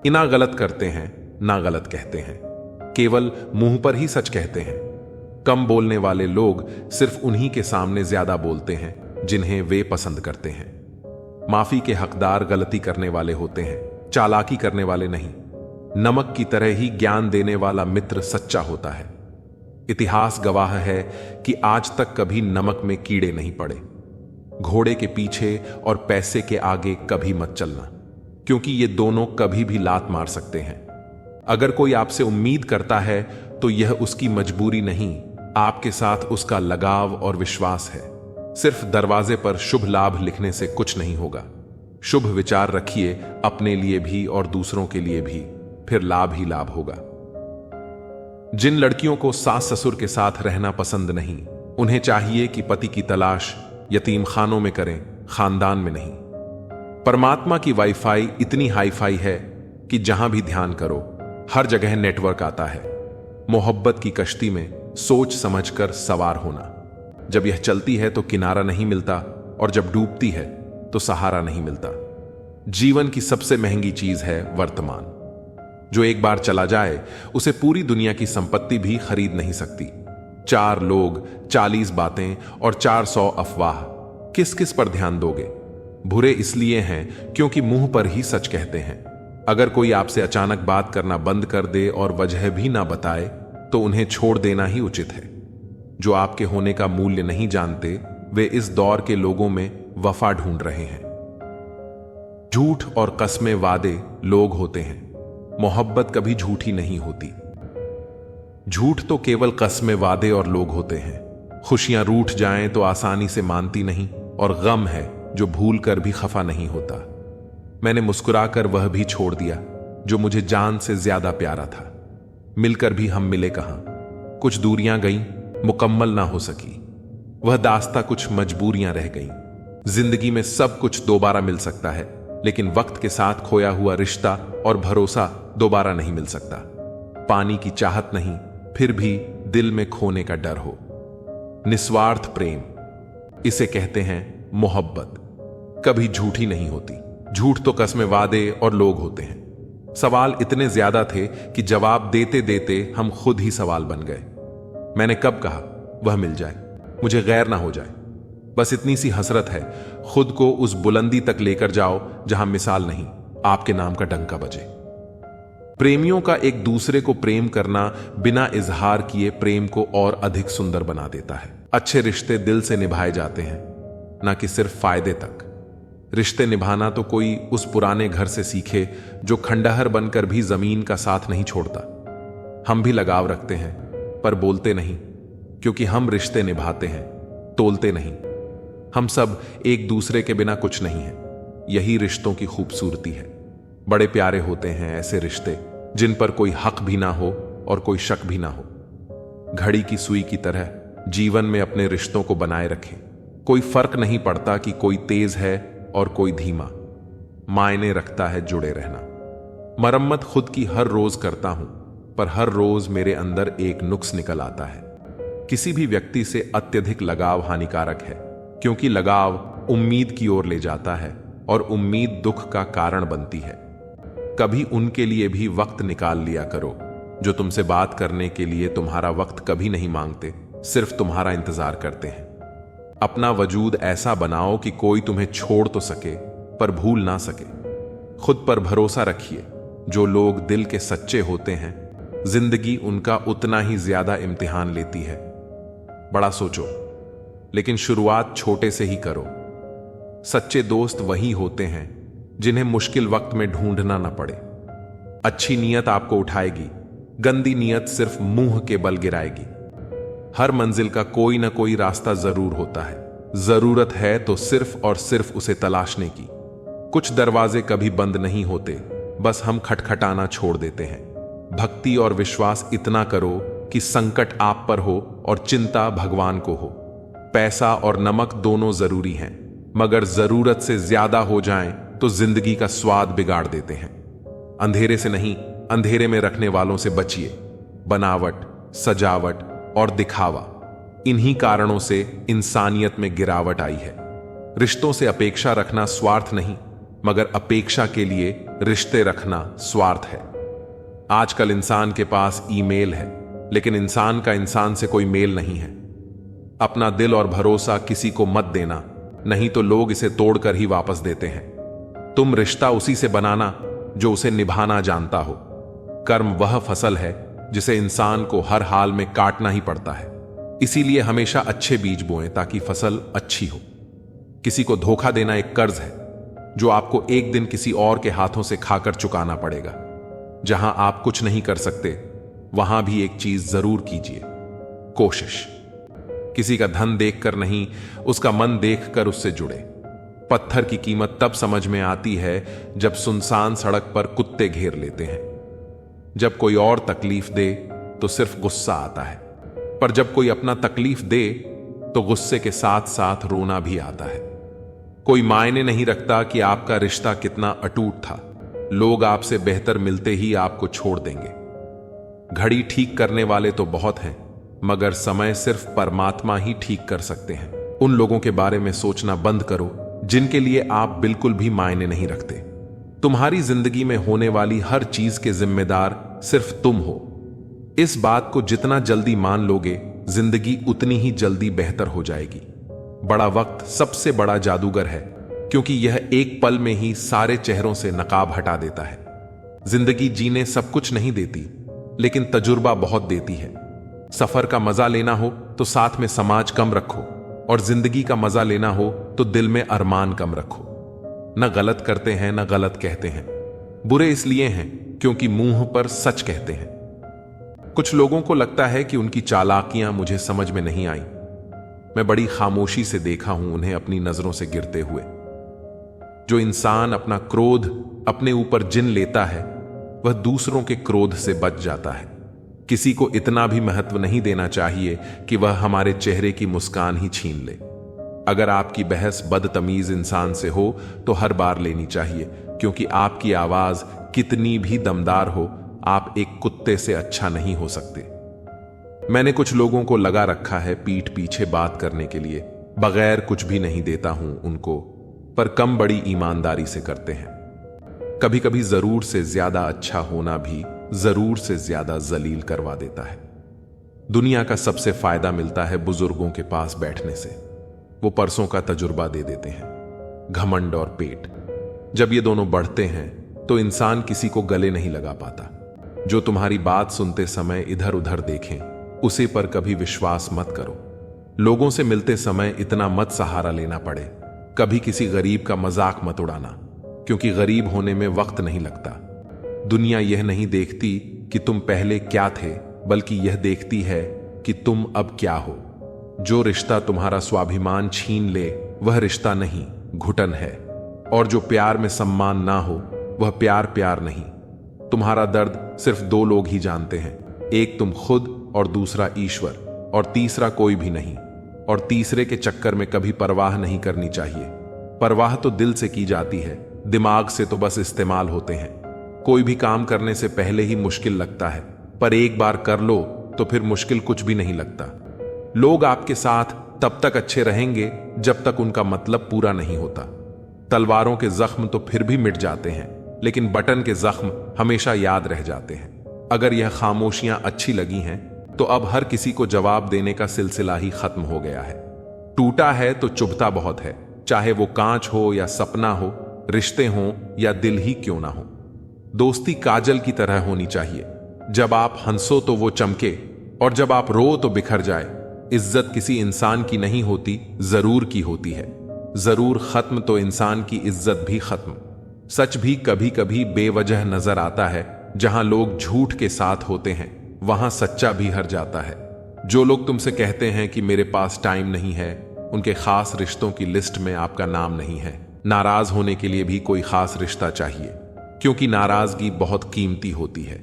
ना गलत करते हैं ना गलत कहते हैं, केवल मुंह पर ही सच कहते हैं। कम बोलने वाले लोग सिर्फ उन्हीं के सामने ज्यादा बोलते हैं जिन्हें वे पसंद करते हैं। माफी के हकदार गलती करने वाले होते हैं, चालाकी करने वाले नहीं। नमक की तरह ही ज्ञान देने वाला मित्र सच्चा होता है। इतिहास गवाह है कि आज तक कभी नमक में कीड़े नहीं पड़े। घोड़े के पीछे और पैसे के आगे कभी मत चलना, क्योंकि ये दोनों कभी भी लात मार सकते हैं। अगर कोई आपसे उम्मीद करता है तो यह उसकी मजबूरी नहीं, आपके साथ उसका लगाव और विश्वास है। सिर्फ दरवाजे पर शुभ लाभ लिखने से कुछ नहीं होगा। शुभ विचार रखिए, अपने लिए भी और दूसरों के लिए भी, फिर लाभ ही लाभ होगा। जिन लड़कियों को सास ससुर के साथ रहना पसंद नहीं, उन्हें चाहिए कि पति की तलाश यतीम खानों में करें, खानदान में नहीं। परमात्मा की वाईफाई इतनी हाईफाई है कि जहां भी ध्यान करो हर जगह नेटवर्क आता है। मोहब्बत की कश्ती में सोच समझकर सवार होना। जब यह चलती है तो किनारा नहीं मिलता, और जब डूबती है तो सहारा नहीं मिलता। जीवन की सबसे महंगी चीज है वर्तमान। जो एक बार चला जाए उसे पूरी दुनिया की संपत्ति भी खरीद नहीं सकती। 4 लोग, 40 बातें और 400 अफवाह, किस किस पर ध्यान दोगे? बुरे इसलिए हैं क्योंकि मुंह पर ही सच कहते हैं। अगर कोई आपसे अचानक बात करना बंद कर दे और वजह भी ना बताए तो उन्हें छोड़ देना ही उचित है। जो आपके होने का मूल्य नहीं जानते, वे इस दौर के लोगों में वफा ढूंढ रहे हैं। झूठ और कस्में वादे लोग होते हैं, मोहब्बत कभी झूठी नहीं होती। झूठ तो केवल कस्में वादे और लोग होते हैं। खुशियां रूठ जाएं तो आसानी से मानती नहीं, और गम है जो भूल कर भी खफा नहीं होता। मैंने मुस्कुराकर वह भी छोड़ दिया जो मुझे जान से ज्यादा प्यारा था। मिलकर भी हम मिले कहां। कुछ दूरियां गईं, मुकम्मल ना हो सकी। वह दास्ता कुछ मजबूरियां रह गईं। जिंदगी में सब कुछ दोबारा मिल सकता है, लेकिन वक्त के साथ खोया हुआ रिश्ता और भरोसा दोबारा नहीं मिल सकता। पानी की चाहत नहीं, फिर भी दिल में खोने का डर हो। निस्वार्थ प्रेम, इसे कहते हैं मोहब्बत। कभी झूठी नहीं होती। झूठ तो कस्में वादे और लोग होते हैं। सवाल इतने ज्यादा थे कि जवाब देते देते हम खुद ही सवाल बन गए। मैंने कब कहा वह मिल जाए, मुझे गैर ना हो जाए। बस इतनी सी हसरत है, खुद को उस बुलंदी तक लेकर जाओ जहां मिसाल नहीं, आपके नाम का डंका बजे। प्रेमियों का एक दूसरे को प्रेम करना बिना इजहार किए प्रेम को और अधिक सुंदर बना देता है। अच्छे रिश्ते दिल से निभाए जाते हैं, ना कि सिर्फ फायदे तक। रिश्ते निभाना तो कोई उस पुराने घर से सीखे जो खंडहर बनकर भी जमीन का साथ नहीं छोड़ता। हम भी लगाव रखते हैं पर बोलते नहीं, क्योंकि हम रिश्ते निभाते हैं, तोलते नहीं। हम सब एक दूसरे के बिना कुछ नहीं है। यही रिश्तों की खूबसूरती है। बड़े प्यारे होते हैं ऐसे रिश्ते जिन पर कोई हक भी ना हो और कोई शक भी ना हो। घड़ी की सुई की तरह जीवन में अपने रिश्तों को बनाए रखें। कोई फर्क नहीं पड़ता कि कोई तेज है और कोई धीमा, मायने रखता है जुड़े रहना। मरम्मत खुद की हर रोज करता हूं, पर हर रोज मेरे अंदर एक नुक्स निकल आता है। किसी भी व्यक्ति से अत्यधिक लगाव हानिकारक है, क्योंकि लगाव उम्मीद की ओर ले जाता है और उम्मीद दुख का कारण बनती है। कभी उनके लिए भी वक्त निकाल लिया करो जो तुमसे बात करने के लिए तुम्हारा वक्त कभी नहीं मांगते, सिर्फ तुम्हारा इंतजार करते हैं। अपना वजूद ऐसा बनाओ कि कोई तुम्हें छोड़ तो सके पर भूल ना सके। खुद पर भरोसा रखिए। जो लोग दिल के सच्चे होते हैं, जिंदगी उनका उतना ही ज्यादा इम्तिहान लेती है। बड़ा सोचो, लेकिन शुरुआत छोटे से ही करो। सच्चे दोस्त वही होते हैं जिन्हें मुश्किल वक्त में ढूंढना ना पड़े। अच्छी नीयत आपको उठाएगी, गंदी नीयत सिर्फ मुंह के बल गिराएगी। हर मंजिल का कोई ना कोई रास्ता जरूर होता है। जरूरत है तो सिर्फ और सिर्फ उसे तलाशने की। कुछ दरवाजे कभी बंद नहीं होते, बस हम खटखटाना छोड़ देते हैं। भक्ति और विश्वास इतना करो कि संकट आप पर हो और चिंता भगवान को हो। पैसा और नमक दोनों जरूरी हैं, मगर जरूरत से ज्यादा हो जाएं तो जिंदगी का स्वाद बिगाड़ देते हैं। अंधेरे से नहीं, अंधेरे में रखने वालों से बचिए। बनावट, सजावट और दिखावा, इन्हीं कारणों से इंसानियत में गिरावट आई है। रिश्तों से अपेक्षा रखना स्वार्थ नहीं, मगर अपेक्षा के लिए रिश्ते रखना स्वार्थ है। आजकल इंसान के पास ईमेल है, लेकिन इंसान का इंसान से कोई मेल नहीं है। अपना दिल और भरोसा किसी को मत देना, नहीं तो लोग इसे तोड़कर ही वापस देते हैं। तुम रिश्ता उसी से बनाना जो उसे निभाना जानता हो। कर्म वह फसल है जिसे इंसान को हर हाल में काटना ही पड़ता है। इसीलिए हमेशा अच्छे बीज बोएं ताकि फसल अच्छी हो। किसी को धोखा देना एक कर्ज है जो आपको एक दिन किसी और के हाथों से खाकर चुकाना पड़ेगा। जहां आप कुछ नहीं कर सकते, वहां भी एक चीज जरूर कीजिए, कोशिश। किसी का धन देखकर नहीं, उसका मन देखकर उससे जुड़े। पत्थर की कीमत तब समझ में आती है जब सुनसान सड़क पर कुत्ते घेर लेते हैं। जब कोई और तकलीफ दे तो सिर्फ गुस्सा आता है, पर जब कोई अपना तकलीफ दे तो गुस्से के साथ साथ रोना भी आता है। कोई मायने नहीं रखता कि आपका रिश्ता कितना अटूट था, लोग आपसे बेहतर मिलते ही आपको छोड़ देंगे। घड़ी ठीक करने वाले तो बहुत हैं, मगर समय सिर्फ परमात्मा ही ठीक कर सकते हैं। उन लोगों के बारे में सोचना बंद करो जिनके लिए आप बिल्कुल भी मायने नहीं रखते। तुम्हारी जिंदगी में होने वाली हर चीज के जिम्मेदार सिर्फ तुम हो। इस बात को जितना जल्दी मान लोगे, जिंदगी उतनी ही जल्दी बेहतर हो जाएगी। बड़ा वक्त सबसे बड़ा जादूगर है, क्योंकि यह एक पल में ही सारे चेहरों से नकाब हटा देता है। जिंदगी जीने सब कुछ नहीं देती, लेकिन तजुर्बा बहुत देती है। सफर का मजा लेना हो तो साथ में समाज कम रखो, और जिंदगी का मजा लेना हो तो दिल में अरमान कम रखो। न गलत करते हैं न गलत कहते हैं। बुरे इसलिए हैं क्योंकि मुंह पर सच कहते हैं। कुछ लोगों को लगता है कि उनकी चालाकियां मुझे समझ में नहीं आई। मैं बड़ी खामोशी से देखा हूं उन्हें अपनी नजरों से गिरते हुए। जो इंसान अपना क्रोध अपने ऊपर जिन लेता है, वह दूसरों के क्रोध से बच जाता है। किसी को इतना भी महत्व नहीं देना चाहिए कि वह हमारे चेहरे की मुस्कान ही छीन ले। अगर आपकी बहस बदतमीज इंसान से हो तो हर बार लेनी चाहिए, क्योंकि आपकी आवाज कितनी भी दमदार हो, आप एक कुत्ते से अच्छा नहीं हो सकते। मैंने कुछ लोगों को लगा रखा है पीठ पीछे बात करने के लिए। बगैर कुछ भी नहीं देता हूं उनको, पर कम बड़ी ईमानदारी से करते हैं। कभी कभी जरूर से ज्यादा अच्छा होना भी जरूर से ज्यादा जलील करवा देता है। दुनिया का सबसे फायदा मिलता है बुजुर्गों के पास बैठने से। वो परसों का तजुर्बा दे देते हैं। घमंड और पेट, जब ये दोनों बढ़ते हैं तो इंसान किसी को गले नहीं लगा पाता। जो तुम्हारी बात सुनते समय इधर उधर देखें, उसे पर कभी विश्वास मत करो। लोगों से मिलते समय इतना मत सहारा लेना पड़े। कभी किसी गरीब का मजाक मत उड़ाना, क्योंकि गरीब होने में वक्त नहीं लगता। दुनिया यह नहीं देखती कि तुम पहले क्या थे, बल्कि यह देखती है कि तुम अब क्या हो। जो रिश्ता तुम्हारा स्वाभिमान छीन ले, वह रिश्ता नहीं, घुटन है। और जो प्यार में सम्मान ना हो, वह प्यार प्यार नहीं। तुम्हारा दर्द सिर्फ दो लोग ही जानते हैं, एक तुम खुद और दूसरा ईश्वर, और तीसरा कोई भी नहीं। और तीसरे के चक्कर में कभी परवाह नहीं करनी चाहिए। परवाह तो दिल से की जाती है, दिमाग से तो बस इस्तेमाल होते हैं। कोई भी काम करने से पहले ही मुश्किल लगता है, पर एक बार कर लो तो फिर मुश्किल कुछ भी नहीं लगता। लोग आपके साथ तब तक अच्छे रहेंगे जब तक उनका मतलब पूरा नहीं होता। तलवारों के जख्म तो फिर भी मिट जाते हैं, लेकिन बटन के जख्म हमेशा याद रह जाते हैं। अगर यह खामोशियां अच्छी लगी हैं, तो अब हर किसी को जवाब देने का सिलसिला ही खत्म हो गया है। टूटा है तो चुभता बहुत है, चाहे वो कांच हो या सपना हो, रिश्ते हों या दिल ही क्यों ना हो। दोस्ती काजल की तरह होनी चाहिए। जब आप हंसो तो वो चमके, और जब आप रो तो बिखर जाए। इज्जत किसी इंसान की नहीं होती, जरूर की होती है। जरूर खत्म तो इंसान की इज्जत भी खत्म। सच भी कभी कभी बेवजह नजर आता है। जहां लोग झूठ के साथ होते हैं, वहां सच्चा भी हर जाता है। जो लोग तुमसे कहते हैं कि मेरे पास टाइम नहीं है, उनके खास रिश्तों की लिस्ट में आपका नाम नहीं है। नाराज होने के लिए भी कोई खास रिश्ता चाहिए, क्योंकि नाराजगी बहुत कीमती होती है।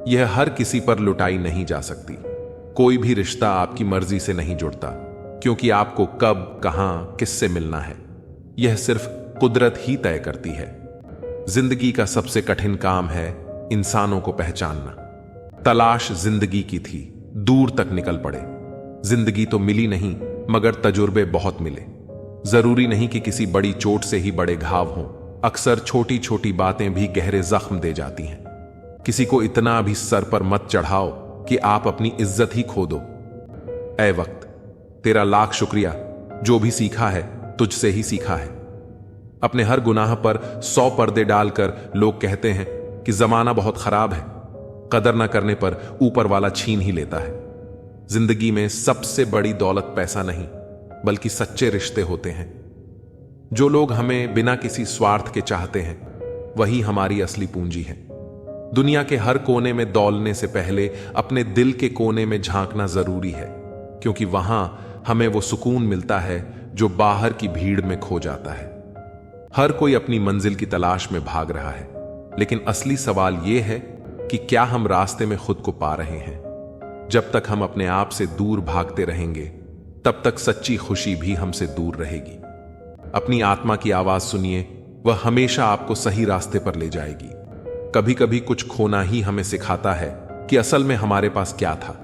यह हर किसी पर लुटाई नहीं जा सकती। कोई भी रिश्ता आपकी मर्जी से नहीं जुड़ता, क्योंकि आपको कब, कहां, किससे मिलना है, यह सिर्फ कुदरत ही तय करती है। जिंदगी का सबसे कठिन काम है इंसानों को पहचानना। तलाश जिंदगी की थी, दूर तक निकल पड़े। जिंदगी तो मिली नहीं, मगर तजुर्बे बहुत मिले। जरूरी नहीं कि किसी बड़ी चोट से ही बड़े घाव हों। अक्सर छोटी छोटी बातें भी गहरे जख्म दे जाती हैं। किसी को इतना भी सर पर मत चढ़ाओ कि आप अपनी इज्जत ही खो दो। ऐ वक्त, तेरा लाख शुक्रिया, जो भी सीखा है तुझसे ही सीखा है। अपने हर गुनाह पर 100 पर्दे डालकर लोग कहते हैं कि जमाना बहुत खराब है। कदर न करने पर ऊपर वाला छीन ही लेता है। जिंदगी में सबसे बड़ी दौलत पैसा नहीं, बल्कि सच्चे रिश्ते होते हैं। जो लोग हमें बिना किसी स्वार्थ के चाहते हैं, वही हमारी असली पूंजी है। दुनिया के हर कोने में दौलने से पहले अपने दिल के कोने में झांकना जरूरी है, क्योंकि वहां हमें वो सुकून मिलता है जो बाहर की भीड़ में खो जाता है। हर कोई अपनी मंजिल की तलाश में भाग रहा है, लेकिन असली सवाल यह है कि क्या हम रास्ते में खुद को पा रहे हैं। जब तक हम अपने आप से दूर भागते रहेंगे, तब तक सच्ची खुशी भी हमसे दूर रहेगी। अपनी आत्मा की आवाज सुनिए, वह हमेशा आपको सही रास्ते पर ले जाएगी। कभी कभी कुछ खोना ही हमें सिखाता है कि असल में हमारे पास क्या था।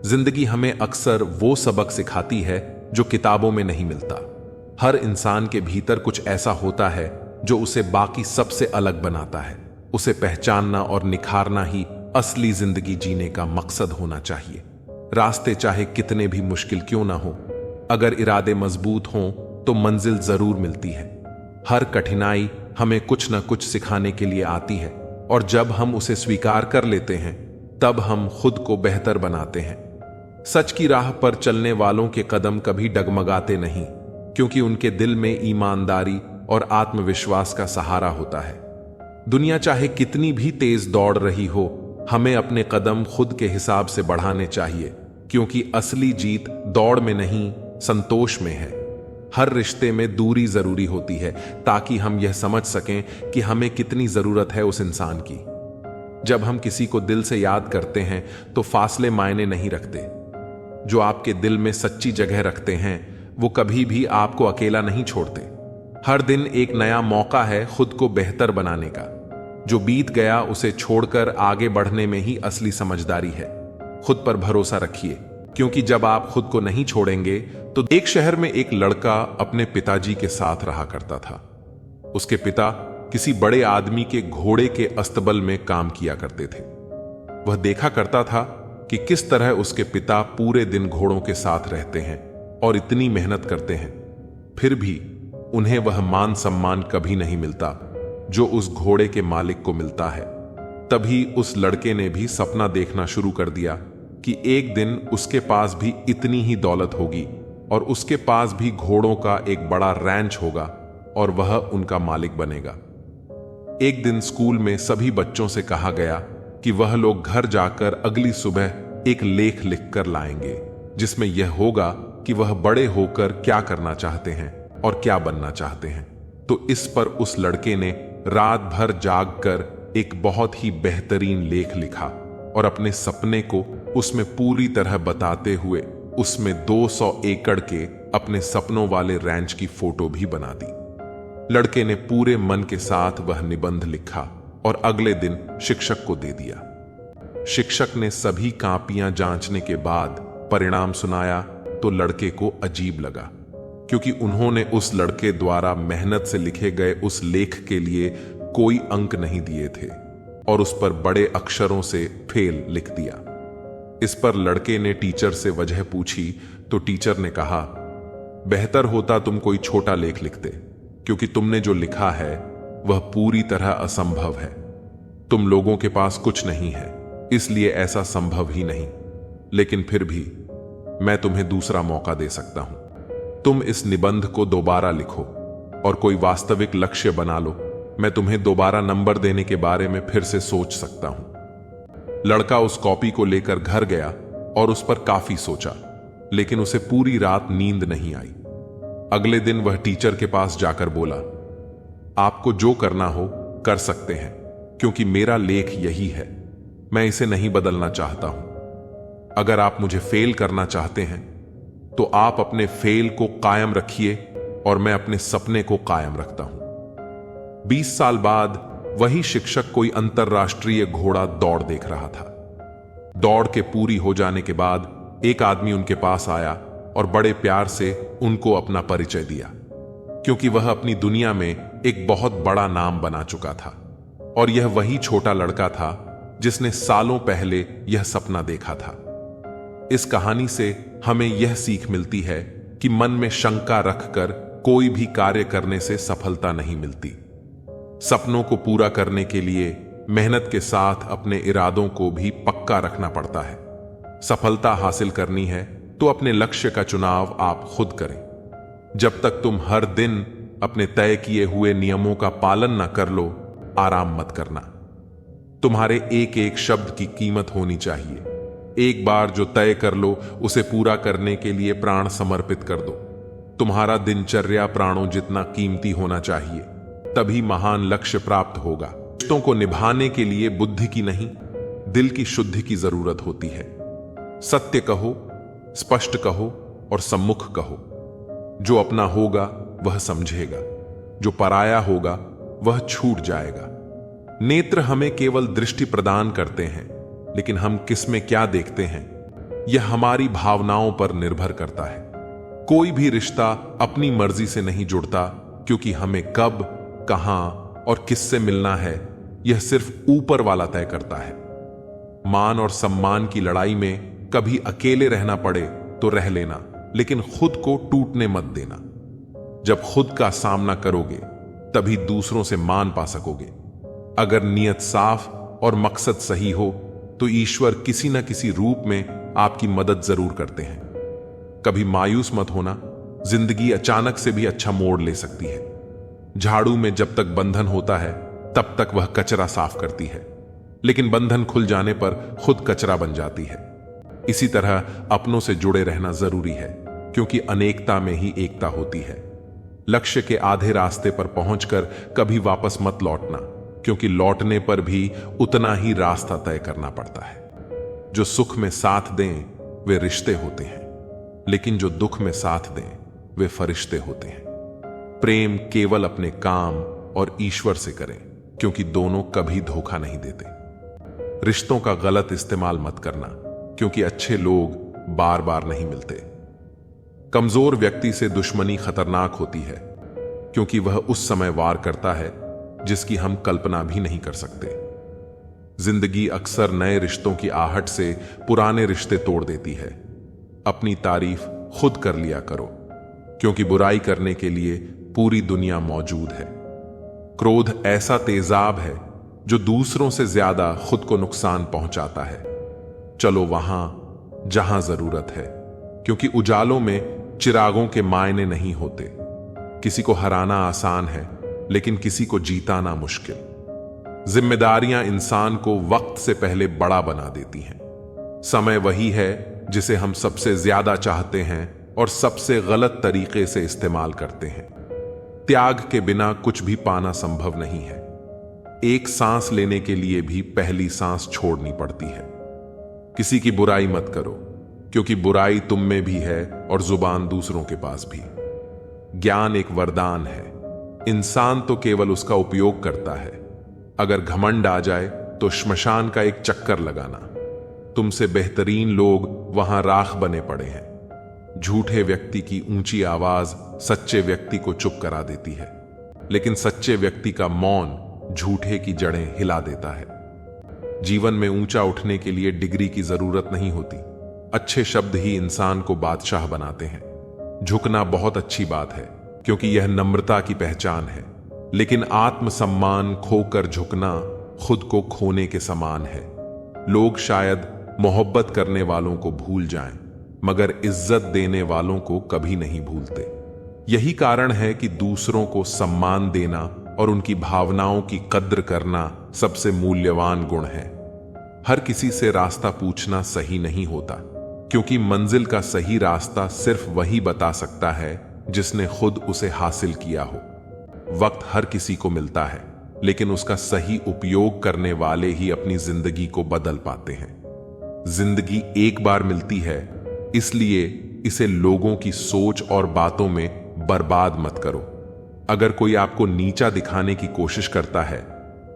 जिंदगी हमें अक्सर वो सबक सिखाती है जो किताबों में नहीं मिलता। हर इंसान के भीतर कुछ ऐसा होता है जो उसे बाकी सबसे अलग बनाता है। उसे पहचानना और निखारना ही असली जिंदगी जीने का मकसद होना चाहिए। रास्ते चाहे कितने भी मुश्किल क्यों ना हो, अगर इरादे मजबूत हों तो मंजिल जरूर मिलती है। हर कठिनाई हमें कुछ न कुछ सिखाने के लिए आती है, और जब हम उसे स्वीकार कर लेते हैं, तब हम खुद को बेहतर बनाते हैं। सच की राह पर चलने वालों के कदम कभी डगमगाते नहीं, क्योंकि उनके दिल में ईमानदारी और आत्मविश्वास का सहारा होता है। दुनिया चाहे कितनी भी तेज दौड़ रही हो, हमें अपने कदम खुद के हिसाब से बढ़ाने चाहिए, क्योंकि असली जीत दौड़ में नहीं, संतोष में है। हर रिश्ते में दूरी जरूरी होती है, ताकि हम यह समझ सकें कि हमें कितनी जरूरत है उस इंसान की। जब हम किसी को दिल से याद करते हैं तो फासले मायने नहीं रखते। जो आपके दिल में सच्ची जगह रखते हैं, वो कभी भी आपको अकेला नहीं छोड़ते। हर दिन एक नया मौका है खुद को बेहतर बनाने का। जो बीत गया उसे छोड़कर आगे बढ़ने में ही असली समझदारी है। खुद पर भरोसा रखिए, क्योंकि जब आप खुद को नहीं छोड़ेंगे तो। एक शहर में एक लड़का अपने पिताजी के साथ रहा करता था। उसके पिता किसी बड़े आदमी के घोड़े के अस्तबल में काम किया करते थे। वह देखा करता था कि किस तरह उसके पिता पूरे दिन घोड़ों के साथ रहते हैं और इतनी मेहनत करते हैं, फिर भी उन्हें वह मान सम्मान कभी नहीं मिलता जो उस घोड़े के मालिक को मिलता है। तभी उस लड़के ने भी सपना देखना शुरू कर दिया कि एक दिन उसके पास भी इतनी ही दौलत होगी और उसके पास भी घोड़ों का एक बड़ा रैंच होगा और वह उनका मालिक बनेगा। एक दिन स्कूल में सभी बच्चों से कहा गया कि वह लोग घर जाकर अगली सुबह एक लेख लिखकर लाएंगे, जिसमें यह होगा कि वह बड़े होकर क्या करना चाहते हैं और क्या बनना चाहते हैं। तो इस पर उस लड़के ने रात भर जागकर एक बहुत ही बेहतरीन लेख लिखा और अपने सपने को उसमें पूरी तरह बताते हुए उसमें 200 एकड़ के अपने सपनों वाले रैंच की फोटो भी बना दी। लड़के ने पूरे मन के साथ वह निबंध लिखा और अगले दिन शिक्षक को दे दिया। शिक्षक ने सभी कापियां जांचने के बाद परिणाम सुनाया तो लड़के को अजीब लगा, क्योंकि उन्होंने उस लड़के द्वारा मेहनत से लिखे गए उस लेख के लिए कोई अंक नहीं दिए थे और उस पर बड़े अक्षरों से फेल लिख दिया। इस पर लड़के ने टीचर से वजह पूछी तो टीचर ने कहा, बेहतर होता तुम कोई छोटा लेख लिखते, क्योंकि तुमने जो लिखा है वह पूरी तरह असंभव है। तुम लोगों के पास कुछ नहीं है, इसलिए ऐसा संभव ही नहीं। लेकिन फिर भी मैं तुम्हें दूसरा मौका दे सकता हूं। तुम इस निबंध को दोबारा लिखो और कोई वास्तविक लक्ष्य बना लो। मैं तुम्हें दोबारा नंबर देने के बारे में फिर से सोच सकता हूं। लड़का उस कॉपी को लेकर घर गया और उस पर काफी सोचा, लेकिन उसे पूरी रात नींद नहीं आई। अगले दिन वह टीचर के पास जाकर बोला, आपको जो करना हो कर सकते हैं, क्योंकि मेरा लेख यही है। मैं इसे नहीं बदलना चाहता हूं। अगर आप मुझे फेल करना चाहते हैं तो आप अपने फेल को कायम रखिए और मैं अपने सपने को कायम रखता हूं। 20 साल बाद वही शिक्षक कोई अंतरराष्ट्रीय घोड़ा दौड़ देख रहा था। दौड़ के पूरी हो जाने के बाद एक आदमी उनके पास आया और बड़े प्यार से उनको अपना परिचय दिया, क्योंकि वह अपनी दुनिया में एक बहुत बड़ा नाम बना चुका था, और यह वही छोटा लड़का था जिसने सालों पहले यह सपना देखा था। इस कहानी से हमें यह सीख मिलती है कि मन में शंका रखकर कोई भी कार्य करने से सफलता नहीं मिलती। सपनों को पूरा करने के लिए मेहनत के साथ अपने इरादों को भी पक्का रखना पड़ता है। सफलता हासिल करनी है तो अपने लक्ष्य का चुनाव आप खुद करें। जब तक तुम हर दिन अपने तय किए हुए नियमों का पालन न कर लो, आराम मत करना। तुम्हारे एक एक शब्द की कीमत होनी चाहिए। एक बार जो तय कर लो, उसे पूरा करने के लिए प्राण समर्पित कर दो। तुम्हारा दिनचर्या प्राणों जितना कीमती होना चाहिए, तभी महान लक्ष्य प्राप्त होगा। रिश्तों को निभाने के लिए बुद्धि की नहीं, दिल की शुद्धि की जरूरत होती है। सत्य कहो, स्पष्ट कहो और सम्मुख कहो। जो अपना होगा वह समझेगा, जो पराया होगा वह छूट जाएगा। नेत्र हमें केवल दृष्टि प्रदान करते हैं, लेकिन हम किस में क्या देखते हैं यह हमारी भावनाओं पर निर्भर करता है। कोई भी रिश्ता अपनी मर्जी से नहीं जुड़ता, क्योंकि हमें कब, कहां और किससे मिलना है यह सिर्फ ऊपर वाला तय करता है। मान और सम्मान की लड़ाई में कभी अकेले रहना पड़े तो रह लेना, लेकिन खुद को टूटने मत देना। जब खुद का सामना करोगे तभी दूसरों से मान पा सकोगे। अगर नीयत साफ और मकसद सही हो तो ईश्वर किसी न किसी रूप में आपकी मदद जरूर करते हैं। कभी मायूस मत होना, जिंदगी अचानक से भी अच्छा मोड़ ले सकती है। झाड़ू में जब तक बंधन होता है तब तक वह कचरा साफ करती है, लेकिन बंधन खुल जाने पर खुद कचरा बन जाती है। इसी तरह अपनों से जुड़े रहना जरूरी है, क्योंकि अनेकता में ही एकता होती है। लक्ष्य के आधे रास्ते पर पहुंचकर कभी वापस मत लौटना, क्योंकि लौटने पर भी उतना ही रास्ता तय करना पड़ता है। जो सुख में साथ दें वे रिश्ते होते हैं, लेकिन जो दुख में साथ दें वे फरिश्ते होते हैं। प्रेम केवल अपने काम और ईश्वर से करें, क्योंकि दोनों कभी धोखा नहीं देते। रिश्तों का गलत इस्तेमाल मत करना, क्योंकि अच्छे लोग बार बार नहीं मिलते। कमजोर व्यक्ति से दुश्मनी खतरनाक होती है, क्योंकि वह उस समय वार करता है जिसकी हम कल्पना भी नहीं कर सकते। जिंदगी अक्सर नए रिश्तों की आहट से पुराने रिश्ते तोड़ देती है। अपनी तारीफ खुद कर लिया करो, क्योंकि बुराई करने के लिए पूरी दुनिया मौजूद है। क्रोध ऐसा तेजाब है जो दूसरों से ज्यादा खुद को नुकसान पहुंचाता है। चलो वहां जहां जरूरत है, क्योंकि उजालों में चिरागों के मायने नहीं होते। किसी को हराना आसान है, लेकिन किसी को जीताना मुश्किल। जिम्मेदारियां इंसान को वक्त से पहले बड़ा बना देती हैं। समय वही है जिसे हम सबसे ज्यादा चाहते हैं और सबसे गलत तरीके से इस्तेमाल करते हैं। त्याग के बिना कुछ भी पाना संभव नहीं है। एक सांस लेने के लिए भी पहली सांस छोड़नी पड़ती है। किसी की बुराई मत करो, क्योंकि बुराई तुम में भी है और जुबान दूसरों के पास भी। ज्ञान एक वरदान है, इंसान तो केवल उसका उपयोग करता है। अगर घमंड आ जाए तो श्मशान का एक चक्कर लगाना। तुमसे बेहतरीन लोग वहां राख बने पड़े हैं। झूठे व्यक्ति की ऊंची आवाज सच्चे व्यक्ति को चुप करा देती है, लेकिन सच्चे व्यक्ति का मौन झूठे की जड़ें हिला देता है। जीवन में ऊंचा उठने के लिए डिग्री की जरूरत नहीं होती। अच्छे शब्द ही इंसान को बादशाह बनाते हैं। झुकना बहुत अच्छी बात है, क्योंकि यह नम्रता की पहचान है, लेकिन आत्मसम्मान खोकर झुकना खुद को खोने के समान है। लोग शायद मोहब्बत करने वालों को भूल जाएं, मगर इज्जत देने वालों को कभी नहीं भूलते। यही कारण है कि दूसरों को सम्मान देना और उनकी भावनाओं की कद्र करना सबसे मूल्यवान गुण है। हर किसी से रास्ता पूछना सही नहीं होता, क्योंकि मंजिल का सही रास्ता सिर्फ वही बता सकता है जिसने खुद उसे हासिल किया हो। वक्त हर किसी को मिलता है, लेकिन उसका सही उपयोग करने वाले ही अपनी जिंदगी को बदल पाते हैं। जिंदगी एक बार मिलती है, इसलिए इसे लोगों की सोच और बातों में बर्बाद मत करो। अगर कोई आपको नीचा दिखाने की कोशिश करता है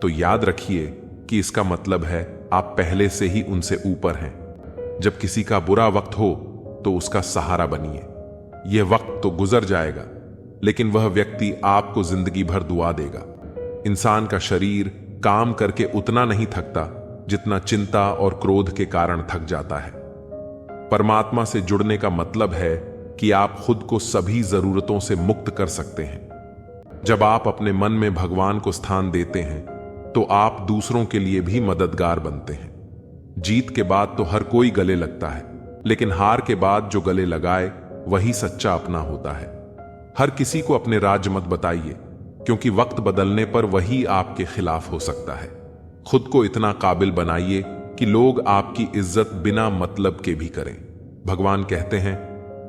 तो याद रखिए कि इसका मतलब है आप पहले से ही उनसे ऊपर हैं। जब किसी का बुरा वक्त हो तो उसका सहारा बनिए। यह वक्त तो गुजर जाएगा, लेकिन वह व्यक्ति आपको जिंदगी भर दुआ देगा। इंसान का शरीर काम करके उतना नहीं थकता जितना चिंता और क्रोध के कारण थक जाता है। परमात्मा से जुड़ने का मतलब है कि आप खुद को सभी जरूरतों से मुक्त कर सकते हैं। जब आप अपने मन में भगवान को स्थान देते हैं तो आप दूसरों के लिए भी मददगार बनते हैं। जीत के बाद तो हर कोई गले लगता है, लेकिन हार के बाद जो गले लगाए वही सच्चा अपना होता है। हर किसी को अपने राज मत बताइए, क्योंकि वक्त बदलने पर वही आपके खिलाफ हो सकता है। खुद को इतना काबिल बनाइए कि लोग आपकी इज्जत बिना मतलब के भी करें। भगवान कहते हैं,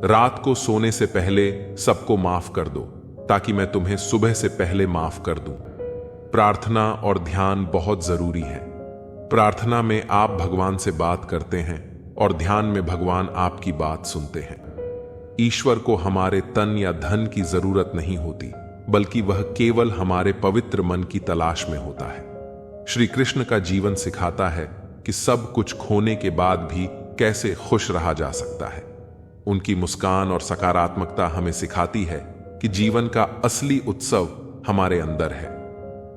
रात को सोने से पहले सबको माफ कर दो, ताकि मैं तुम्हें सुबह से पहले माफ कर दूं। प्रार्थना और ध्यान बहुत जरूरी है। प्रार्थना में आप भगवान से बात करते हैं और ध्यान में भगवान आपकी बात सुनते हैं। ईश्वर को हमारे तन या धन की जरूरत नहीं होती, बल्कि वह केवल हमारे पवित्र मन की तलाश में होता है। श्री कृष्ण का जीवन सिखाता है कि सब कुछ खोने के बाद भी कैसे खुश रहा जा सकता है। उनकी मुस्कान और सकारात्मकता हमें सिखाती है कि जीवन का असली उत्सव हमारे अंदर है।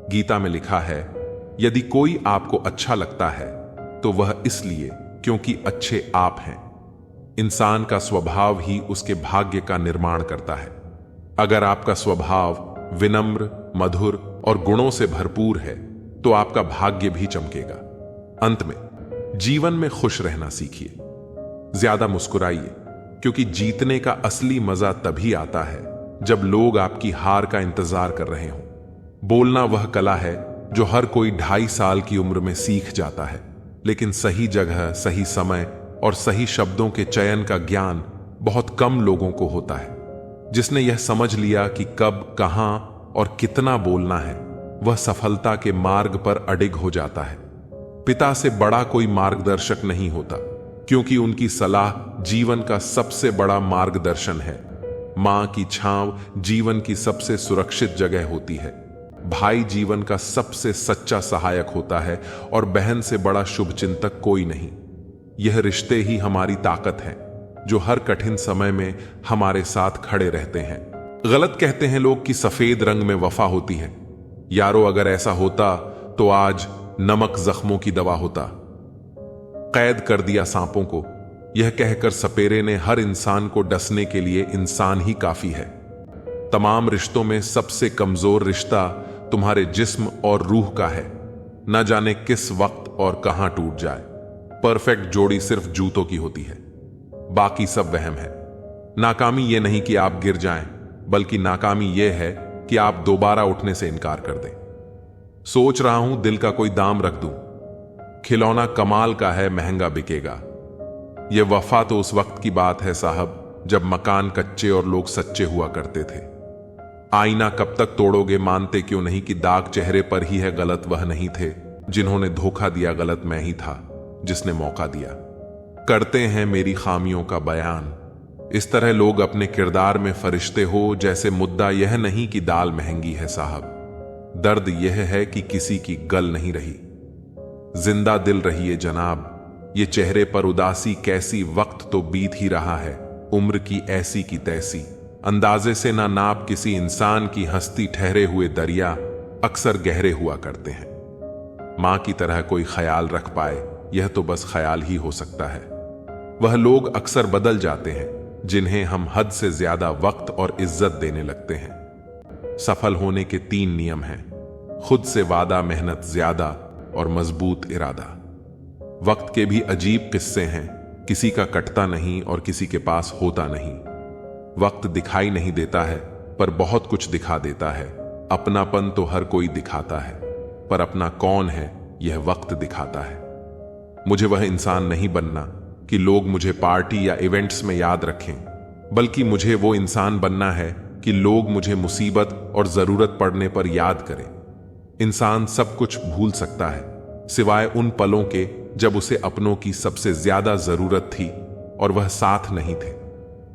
गीता में लिखा है, यदि कोई आपको अच्छा लगता है तो वह इसलिए क्योंकि अच्छे आप हैं। इंसान का स्वभाव ही उसके भाग्य का निर्माण करता है। अगर आपका स्वभाव विनम्र, मधुर और गुणों से भरपूर है तो आपका भाग्य भी चमकेगा। अंत में जीवन में खुश रहना सीखिए। ज्यादा मुस्कुराइए, क्योंकि जीतने का असली मजा तभी आता है जब लोग आपकी हार का इंतजार कर रहे हों। बोलना वह कला है जो हर कोई 2.5 साल की उम्र में सीख जाता है, लेकिन सही जगह, सही समय और सही शब्दों के चयन का ज्ञान बहुत कम लोगों को होता है। जिसने यह समझ लिया कि कब, कहां और कितना बोलना है, वह सफलता के मार्ग पर अडिग हो जाता है। पिता से बड़ा कोई मार्गदर्शक नहीं होता, क्योंकि उनकी सलाह जीवन का सबसे बड़ा मार्गदर्शन है। मां की छांव जीवन की सबसे सुरक्षित जगह होती है। भाई जीवन का सबसे सच्चा सहायक होता है और बहन से बड़ा शुभचिंतक कोई नहीं। यह रिश्ते ही हमारी ताकत है, जो हर कठिन समय में हमारे साथ खड़े रहते हैं। गलत कहते हैं लोग कि सफेद रंग में वफा होती है। यारो, अगर ऐसा होता तो आज नमक जख्मों की दवा होता। कैद कर दिया सांपों को, यह कहकर सपेरे ने हर इंसान को डसने के लिए इंसान ही काफी है। तमाम रिश्तों में सबसे कमजोर रिश्ता तुम्हारे जिस्म और रूह का है। न जाने किस वक्त और कहां टूट जाए। परफेक्ट जोड़ी सिर्फ जूतों की होती है, बाकी सब वहम है। नाकामी यह नहीं कि आप गिर जाएं, बल्कि नाकामी यह है कि आप दोबारा उठने से इनकार कर दें। सोच रहा हूं दिल का कोई दाम रख दूं। खिलौना कमाल का है, महंगा बिकेगा। यह वफा तो उस वक्त की बात है साहब, जब मकान कच्चे और लोग सच्चे हुआ करते थे। आईना कब तक तोड़ोगे, मानते क्यों नहीं कि दाग चेहरे पर ही है, गलत वह नहीं थे जिन्होंने धोखा दिया, गलत मैं ही था जिसने मौका दिया। करते हैं मेरी खामियों का बयान। इस तरह लोग अपने किरदार में फरिश्ते हो, जैसे मुद्दा यह नहीं कि दाल महंगी है साहब, दर्द यह है कि किसी की गल नहीं रही। जिंदा दिल रहिए जनाब, ये चेहरे पर उदासी कैसी, वक्त तो बीत ही रहा है, उम्र की ऐसी की तैसी। अंदाजे से ना नाप किसी इंसान की हस्ती, ठहरे हुए दरिया अक्सर गहरे हुआ करते हैं। मां की तरह कोई ख्याल रख पाए, यह तो बस ख्याल ही हो सकता है। वह लोग अक्सर बदल जाते हैं जिन्हें हम हद से ज्यादा वक्त और इज्जत देने लगते हैं। सफल होने के 3 नियम हैं: खुद से वादा, मेहनत ज्यादा और मजबूत इरादा। वक्त के भी अजीब किस्से हैं, किसी का कटता नहीं और किसी के पास होता नहीं। वक्त दिखाई नहीं देता है, पर बहुत कुछ दिखा देता है। अपनापन तो हर कोई दिखाता है, पर अपना कौन है यह वक्त दिखाता है। मुझे वह इंसान नहीं बनना कि लोग मुझे पार्टी या इवेंट्स में याद रखें, बल्कि मुझे वो इंसान बनना है कि लोग मुझे मुसीबत और जरूरत पड़ने पर याद करें। इंसान सब कुछ भूल सकता है, सिवाय उन पलों के जब उसे अपनों की सबसे ज्यादा जरूरत थी और वह साथ नहीं थे।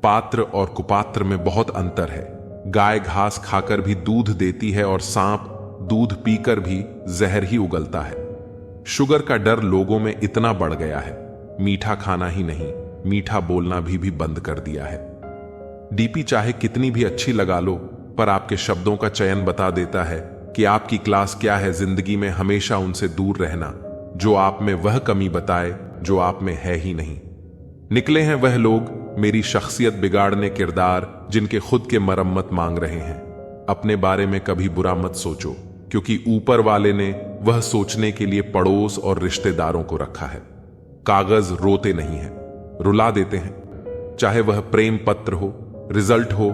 पात्र और कुपात्र में बहुत अंतर है। गाय घास खाकर भी दूध देती है और सांप दूध पीकर भी जहर ही उगलता है। शुगर का डर लोगों में इतना बढ़ गया है, मीठा खाना ही नहीं, मीठा बोलना भी बंद कर दिया है। डीपी चाहे कितनी भी अच्छी लगा लो, पर आपके शब्दों का चयन बता देता है कि आपकी क्लास क्या है। जिंदगी में हमेशा उनसे दूर रहना जो आप में वह कमी बताए जो आप में है ही नहीं। निकले हैं वह लोग मेरी शख्सियत बिगाड़ने किरदार, जिनके खुद के मरम्मत मांग रहे हैं। अपने बारे में कभी बुरा मत सोचो, क्योंकि ऊपर वाले ने वह सोचने के लिए पड़ोस और रिश्तेदारों को रखा है। कागज रोते नहीं है, रुला देते हैं, चाहे वह प्रेम पत्र हो, रिजल्ट हो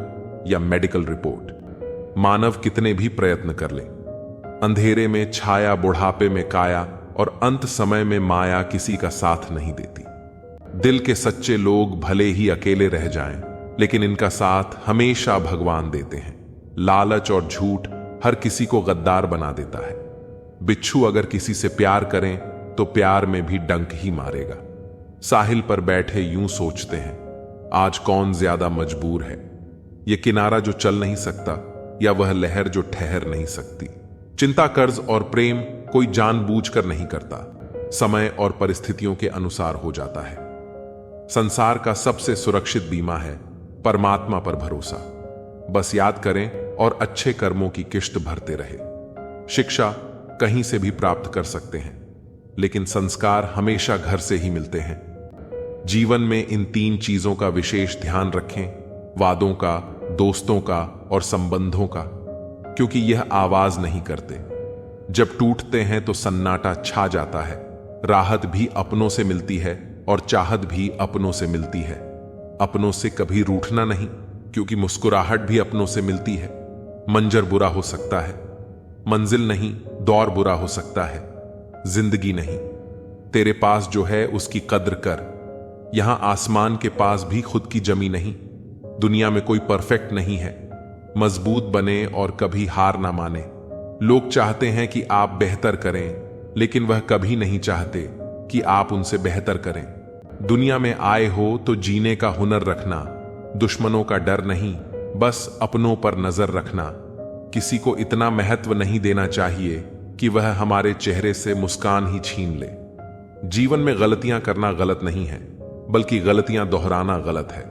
या मेडिकल रिपोर्ट। मानव कितने भी प्रयत्न कर ले, अंधेरे में छाया, बुढ़ापे में काया और अंत समय में माया किसी का साथ नहीं देती। दिल के सच्चे लोग भले ही अकेले रह जाएं, लेकिन इनका साथ हमेशा भगवान देते हैं। लालच और झूठ हर किसी को गद्दार बना देता है। बिच्छू अगर किसी से प्यार करें तो प्यार में भी डंक ही मारेगा। साहिल पर बैठे यूं सोचते हैं, आज कौन ज्यादा मजबूर है, यह किनारा जो चल नहीं सकता या वह लहर जो ठहर नहीं सकती। चिंता, कर्ज और प्रेम कोई जानबूझकर नहीं करता, समय और परिस्थितियों के अनुसार हो जाता है। संसार का सबसे सुरक्षित बीमा है परमात्मा पर भरोसा। बस याद करें और अच्छे कर्मों की किश्त भरते रहे। शिक्षा कहीं से भी प्राप्त कर सकते हैं, लेकिन संस्कार हमेशा घर से ही मिलते हैं। जीवन में इन 3 चीजों का विशेष ध्यान रखें, वादों का, दोस्तों का और संबंधों का, क्योंकि यह आवाज नहीं करते। जब टूटते हैं तो सन्नाटा छा जाता है। राहत भी अपनों से मिलती है और चाहत भी अपनों से मिलती है। अपनों से कभी रूठना नहीं, क्योंकि मुस्कुराहट भी अपनों से मिलती है। मंजर बुरा हो सकता है, मंजिल नहीं, दौर बुरा हो सकता है, जिंदगी नहीं। तेरे पास जो है उसकी कद्र कर। यहां आसमान के पास भी खुद की जमी नहीं। दुनिया में कोई परफेक्ट नहीं है। मजबूत बने और कभी हार ना माने। लोग चाहते हैं कि आप बेहतर करें, लेकिन वह कभी नहीं चाहते कि आप उनसे बेहतर करें। दुनिया में आए हो तो जीने का हुनर रखना, दुश्मनों का डर नहीं, बस अपनों पर नजर रखना। किसी को इतना महत्व नहीं देना चाहिए कि वह हमारे चेहरे से मुस्कान ही छीन ले। जीवन में गलतियां करना गलत नहीं है, बल्कि गलतियां दोहराना गलत है।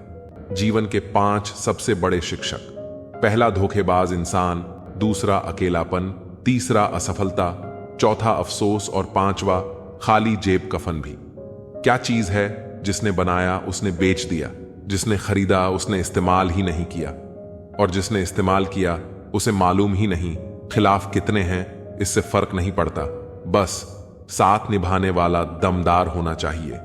जीवन के 5 सबसे बड़े शिक्षक: पहला धोखेबाज इंसान, दूसरा अकेलापन, तीसरा असफलता, चौथा अफसोस और 5वां खाली जेब कफन भी। क्या चीज है जिसने बनाया उसने बेच दिया, जिसने खरीदा उसने इस्तेमाल ही नहीं किया, और जिसने इस्तेमाल किया उसे मालूम ही नहीं खिलाफ कितने हैं, इससे फर्क नहीं पड़ता। बस साथ निभाने वाला दमदार होना चाहिए।